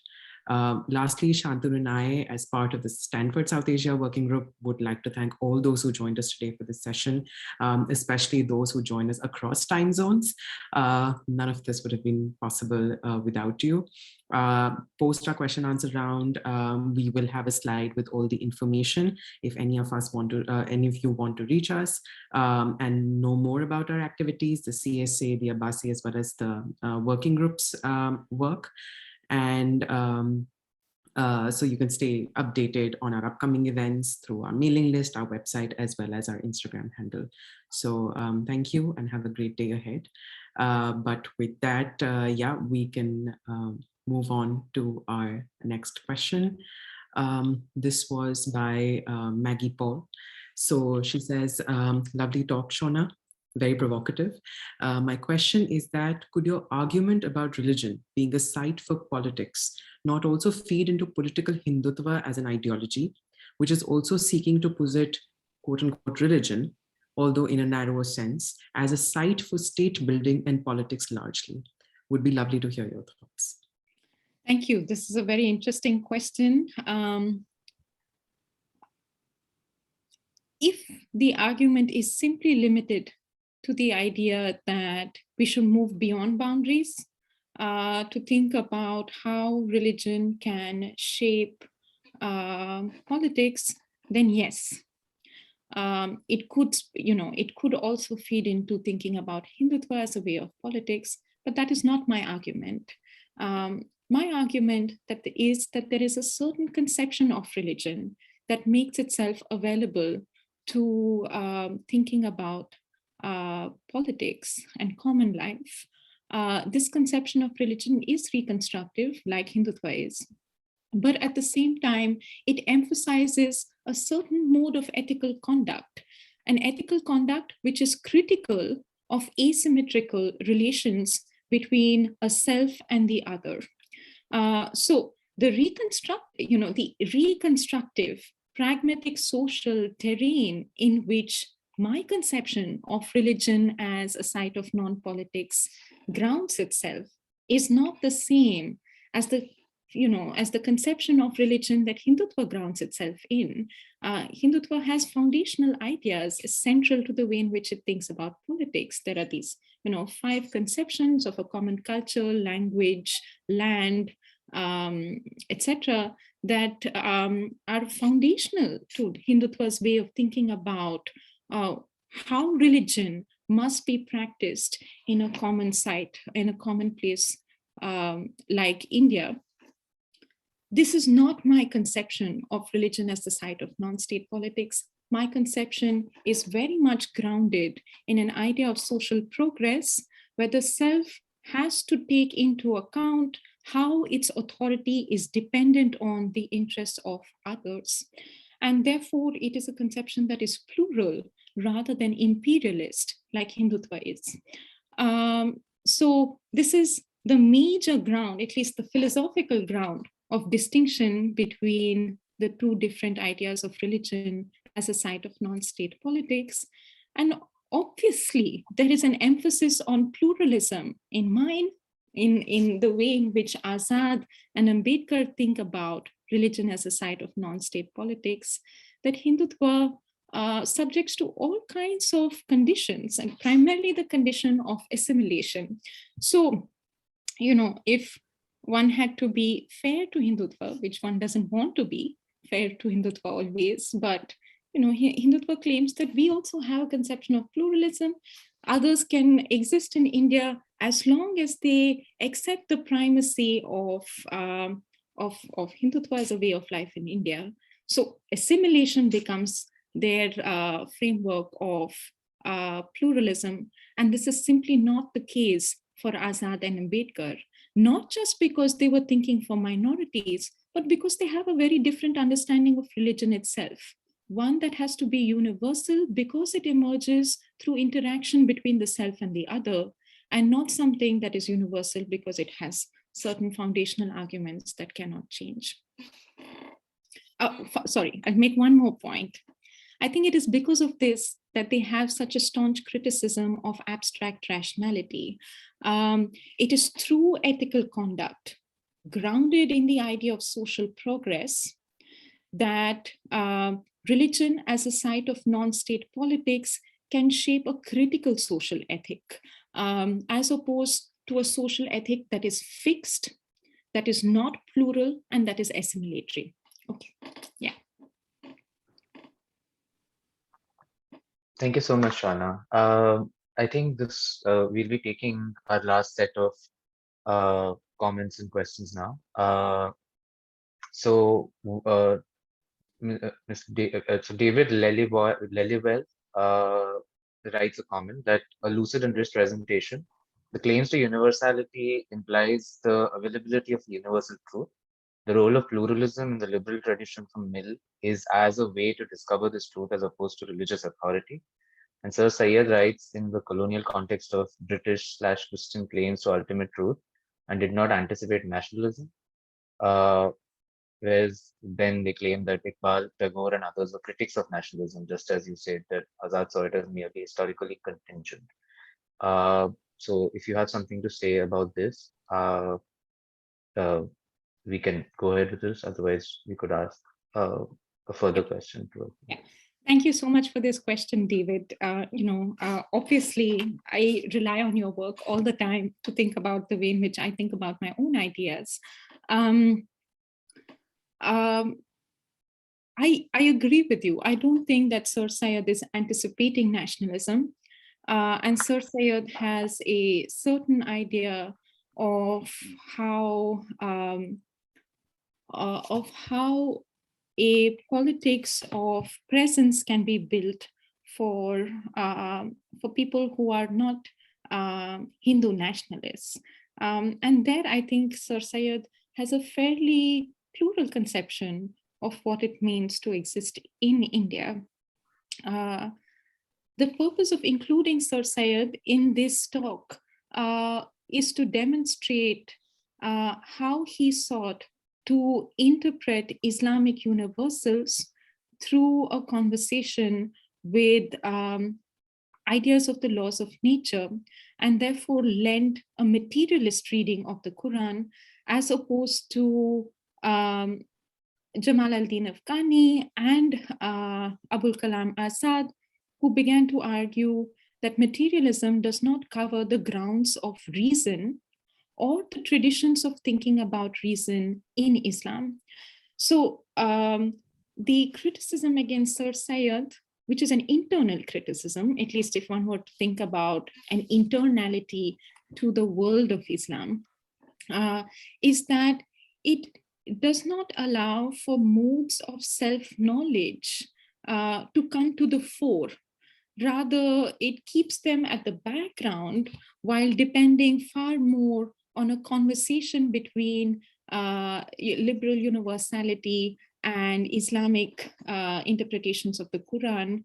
Lastly, Shantanu and I, as part of the Stanford South Asia Working Group, would like to thank all those who joined us today for this session, especially those who joined us across time zones. None of this would have been possible without you. Post our question answer round, we will have a slide with all the information. If any of us want to, any of you want to reach us and know more about our activities, the CSA, the Abbasi, as well as the working groups work. And so you can stay updated on our upcoming events through our mailing list, our website, as well as our Instagram handle. So thank you and have a great day ahead. But with that, yeah, we can move on to our next question. This was by Maggie Paul. So she says, lovely talk, Shaunna. very provocative. My question is that could your argument about religion being a site for politics not also feed into political Hindutva as an ideology, which is also seeking to posit quote unquote religion, although in a narrower sense, as a site for state building and politics largely? Would be lovely to hear your thoughts. Thank you. This is a very interesting question. If the argument is simply limited to the idea that we should move beyond boundaries, to think about how religion can shape politics, then yes. It could also feed into thinking about Hindutva as a way of politics, but that is not my argument. My argument is that there is a certain conception of religion that makes itself available to thinking about politics and common life. This conception of religion is reconstructive, like Hindutva is, but at the same time, it emphasizes a certain mode of ethical conduct, an ethical conduct which is critical of asymmetrical relations between a self and the other. So the reconstructive, pragmatic social terrain in which my conception of religion as a site of non-politics grounds itself is not the same as the conception of religion that Hindutva grounds itself in. Hindutva has foundational ideas central to the way in which it thinks about politics. There are these, 5 conceptions of a common culture, language, land, etc., that are foundational to Hindutva's way of thinking about how religion must be practiced in a common site, in a common place like India. This is not my conception of religion as the site of non-state politics. My conception is very much grounded in an idea of social progress, where the self has to take into account how its authority is dependent on the interests of others. And therefore, it is a conception that is plural rather than imperialist, like Hindutva is. So this is the major ground, at least the philosophical ground, of distinction between the 2 different ideas of religion as a site of non-state politics. And obviously, there is an emphasis on pluralism in mine, in the way in which Azad and Ambedkar think about religion as a site of non-state politics, that Hindutva subjects to all kinds of conditions, and primarily the condition of assimilation. So, if one had to be fair to Hindutva, which one doesn't want to be fair to Hindutva always, but Hindutva claims that we also have a conception of pluralism. Others can exist in India as long as they accept the primacy of Hindutva as a way of life in India. So assimilation becomes their framework of pluralism, and this is simply not the case for Azad and Ambedkar. Not just because they were thinking for minorities, but because they have a very different understanding of religion itself. One that has to be universal because it emerges through interaction between the self and the other, and not something that is universal because it has certain foundational arguments that cannot change. Sorry, I'll make one more point. I think it is because of this that they have such a staunch criticism of abstract rationality. It is through ethical conduct, grounded in the idea of social progress, that religion as a site of non-state politics can shape a critical social ethic, as opposed to a social ethic that is fixed, that is not plural, and that is assimilatory. Okay, yeah. Thank you so much, Shaunna. I think this we'll be taking our last set of comments and questions now. So David Lellywell writes a comment that a lucid and rich presentation, the claims to universality implies the availability of universal truth. The role of pluralism in the liberal tradition from Mill is as a way to discover this truth as opposed to religious authority. And Sir Syed writes in the colonial context of British/Christian claims to ultimate truth and did not anticipate nationalism. Whereas then they claim that Iqbal, Tagore, and others were critics of nationalism, just as you said that Azad saw it as merely historically contingent. So if you have something to say about this, we can go ahead with this. Otherwise, we could ask a further question. Yeah. Thank you so much for this question, David. Obviously, I rely on your work all the time to think about the way in which I think about my own ideas. I agree with you. I don't think that Sir Syed is anticipating nationalism. And Sir Syed has a certain idea of how a politics of presence can be built for people who are not Hindu nationalists. And there, I think Sir Syed has a fairly plural conception of what it means to exist in India. The purpose of including Sir Syed in this talk is to demonstrate how he sought to interpret Islamic universals through a conversation with ideas of the laws of nature, and therefore lend a materialist reading of the Quran as opposed to Jamal al-Din Afghani and Abul Kalam Azad, who began to argue that materialism does not cover the grounds of reason or the traditions of thinking about reason in Islam. So the criticism against Sir Syed, which is an internal criticism, at least if one were to think about an internality to the world of Islam, is that it does not allow for modes of self-knowledge to come to the fore. Rather, it keeps them at the background while depending far more on a conversation between liberal universality and Islamic interpretations of the Quran.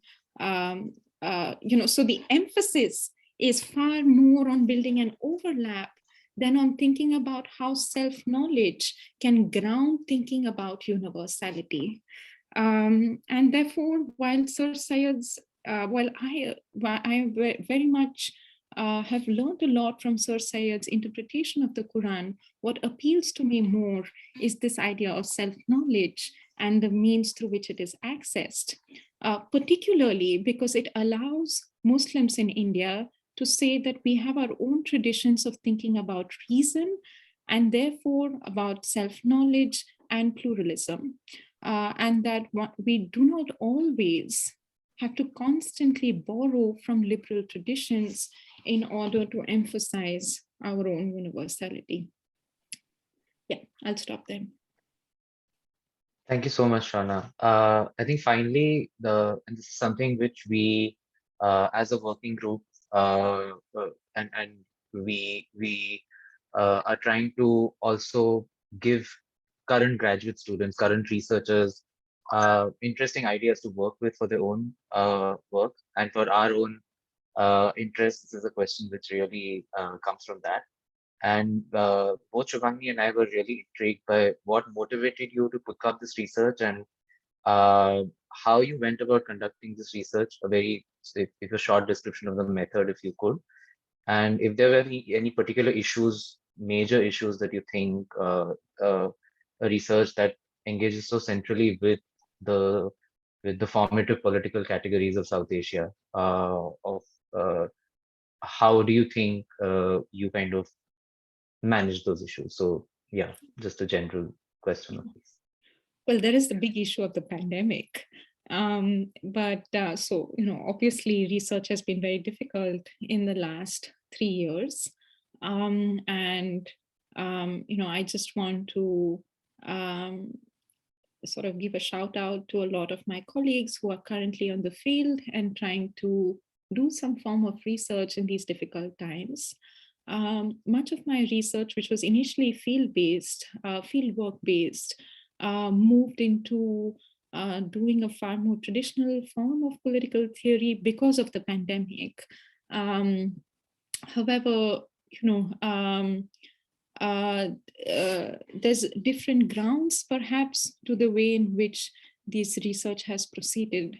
So the emphasis is far more on building an overlap than on thinking about how self-knowledge can ground thinking about universality. And therefore, while Sir Syed's, while I very much have learned a lot from Sir Syed's interpretation of the Quran, what appeals to me more is this idea of self-knowledge and the means through which it is accessed, particularly because it allows Muslims in India to say that we have our own traditions of thinking about reason and therefore about self-knowledge and pluralism, and that we do not always have to constantly borrow from liberal traditions in order to emphasize our own universality. Yeah, I'll stop there. Thank you so much, Shaunna. I think finally, and this is something which we, as a working group, and we are trying to also give current graduate students, current researchers, interesting ideas to work with for their own work and for our own interests. This is a question which really comes from that. And both Shubhangni and I were really intrigued by what motivated you to pick up this research and how you went about conducting this research. If a short description of the method, if you could, and if there were any particular issues, major issues that you think a research that engages so centrally with the formative political categories of South Asia, how do you think you kind of manage those issues? So yeah, just a general question of this. Well, there is the big issue of the pandemic. So, obviously research has been very difficult in the last 3 years. I just want to sort of give a shout out to a lot of my colleagues who are currently on the field and trying to do some form of research in these difficult times. Much of my research, which was initially field-based, fieldwork-based, moved into doing a far more traditional form of political theory because of the pandemic. However, there's different grounds perhaps to the way in which this research has proceeded.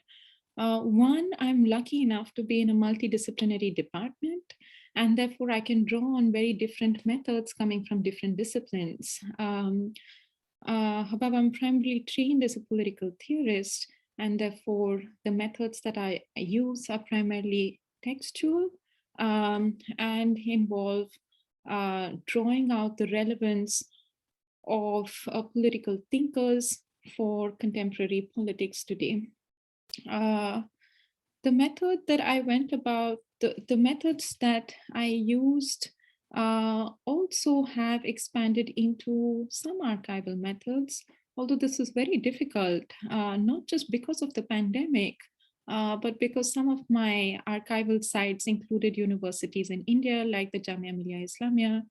One, I'm lucky enough to be in a multidisciplinary department, and therefore I can draw on very different methods coming from different disciplines. However, I'm primarily trained as a political theorist, and therefore the methods that I use are primarily textual and involve drawing out the relevance of political thinkers for contemporary politics today. The method that I went about, the methods that I used also have expanded into some archival methods, although this is very difficult, not just because of the pandemic, but because some of my archival sites included universities in India, like the Jamia Millia Islamia,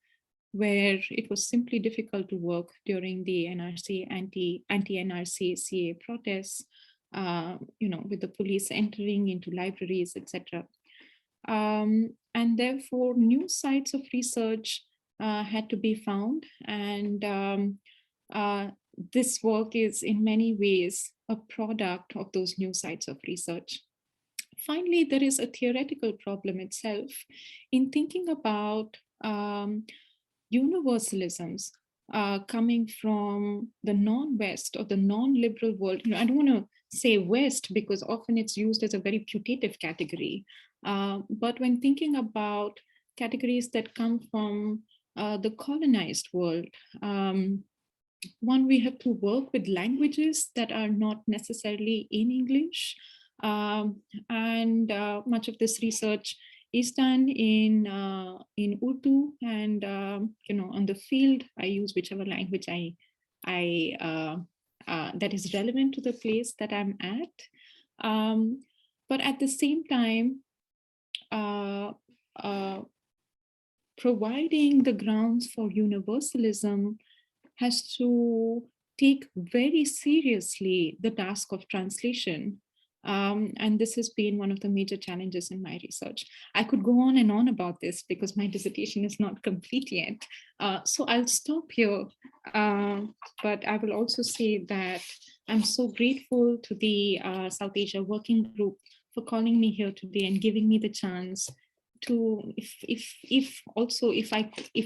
where it was simply difficult to work during the NRC anti-NRC CA protests, with the police entering into libraries, etc. And therefore, new sites of research had to be found, and this work is in many ways a product of those new sites of research. Finally, there is a theoretical problem itself in thinking about universalisms coming from the non-West or the non-liberal world. I don't want to say West because often it's used as a very putative category. But when thinking about categories that come from the colonized world, one, we have to work with languages that are not necessarily in English. And much of this research is done in Urdu, and on the field I use whichever language that is relevant to the place that I'm at. But at the same time, providing the grounds for universalism has to take very seriously the task of translation. And this has been one of the major challenges in my research. I could go on and on about this because my dissertation is not complete yet. So I'll stop here. But I will also say that I'm so grateful to the South Asia Working Group for calling me here today and giving me the chance to, if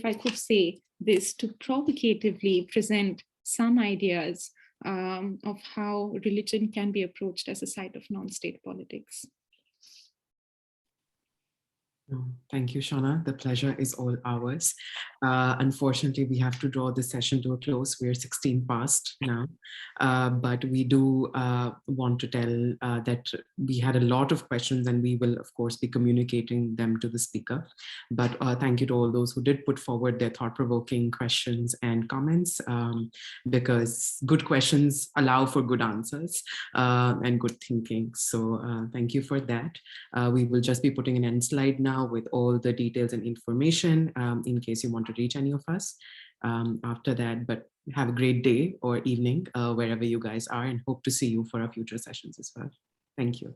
I could say this, to provocatively present some ideas of how religion can be approached as a site of non-state politics. Thank you, Shaunna. The pleasure is all ours. Unfortunately, we have to draw this session to a close. We're 16 past now, but we do want to tell that we had a lot of questions and we will, of course, be communicating them to the speaker. But thank you to all those who did put forward their thought-provoking questions and comments, because good questions allow for good answers and good thinking. So thank you for that. We will just be putting an end slide now with all the details and information in case you want to reach any of us after that. But have a great day or evening wherever you guys are, and hope to see you for our future sessions as well. Thank you.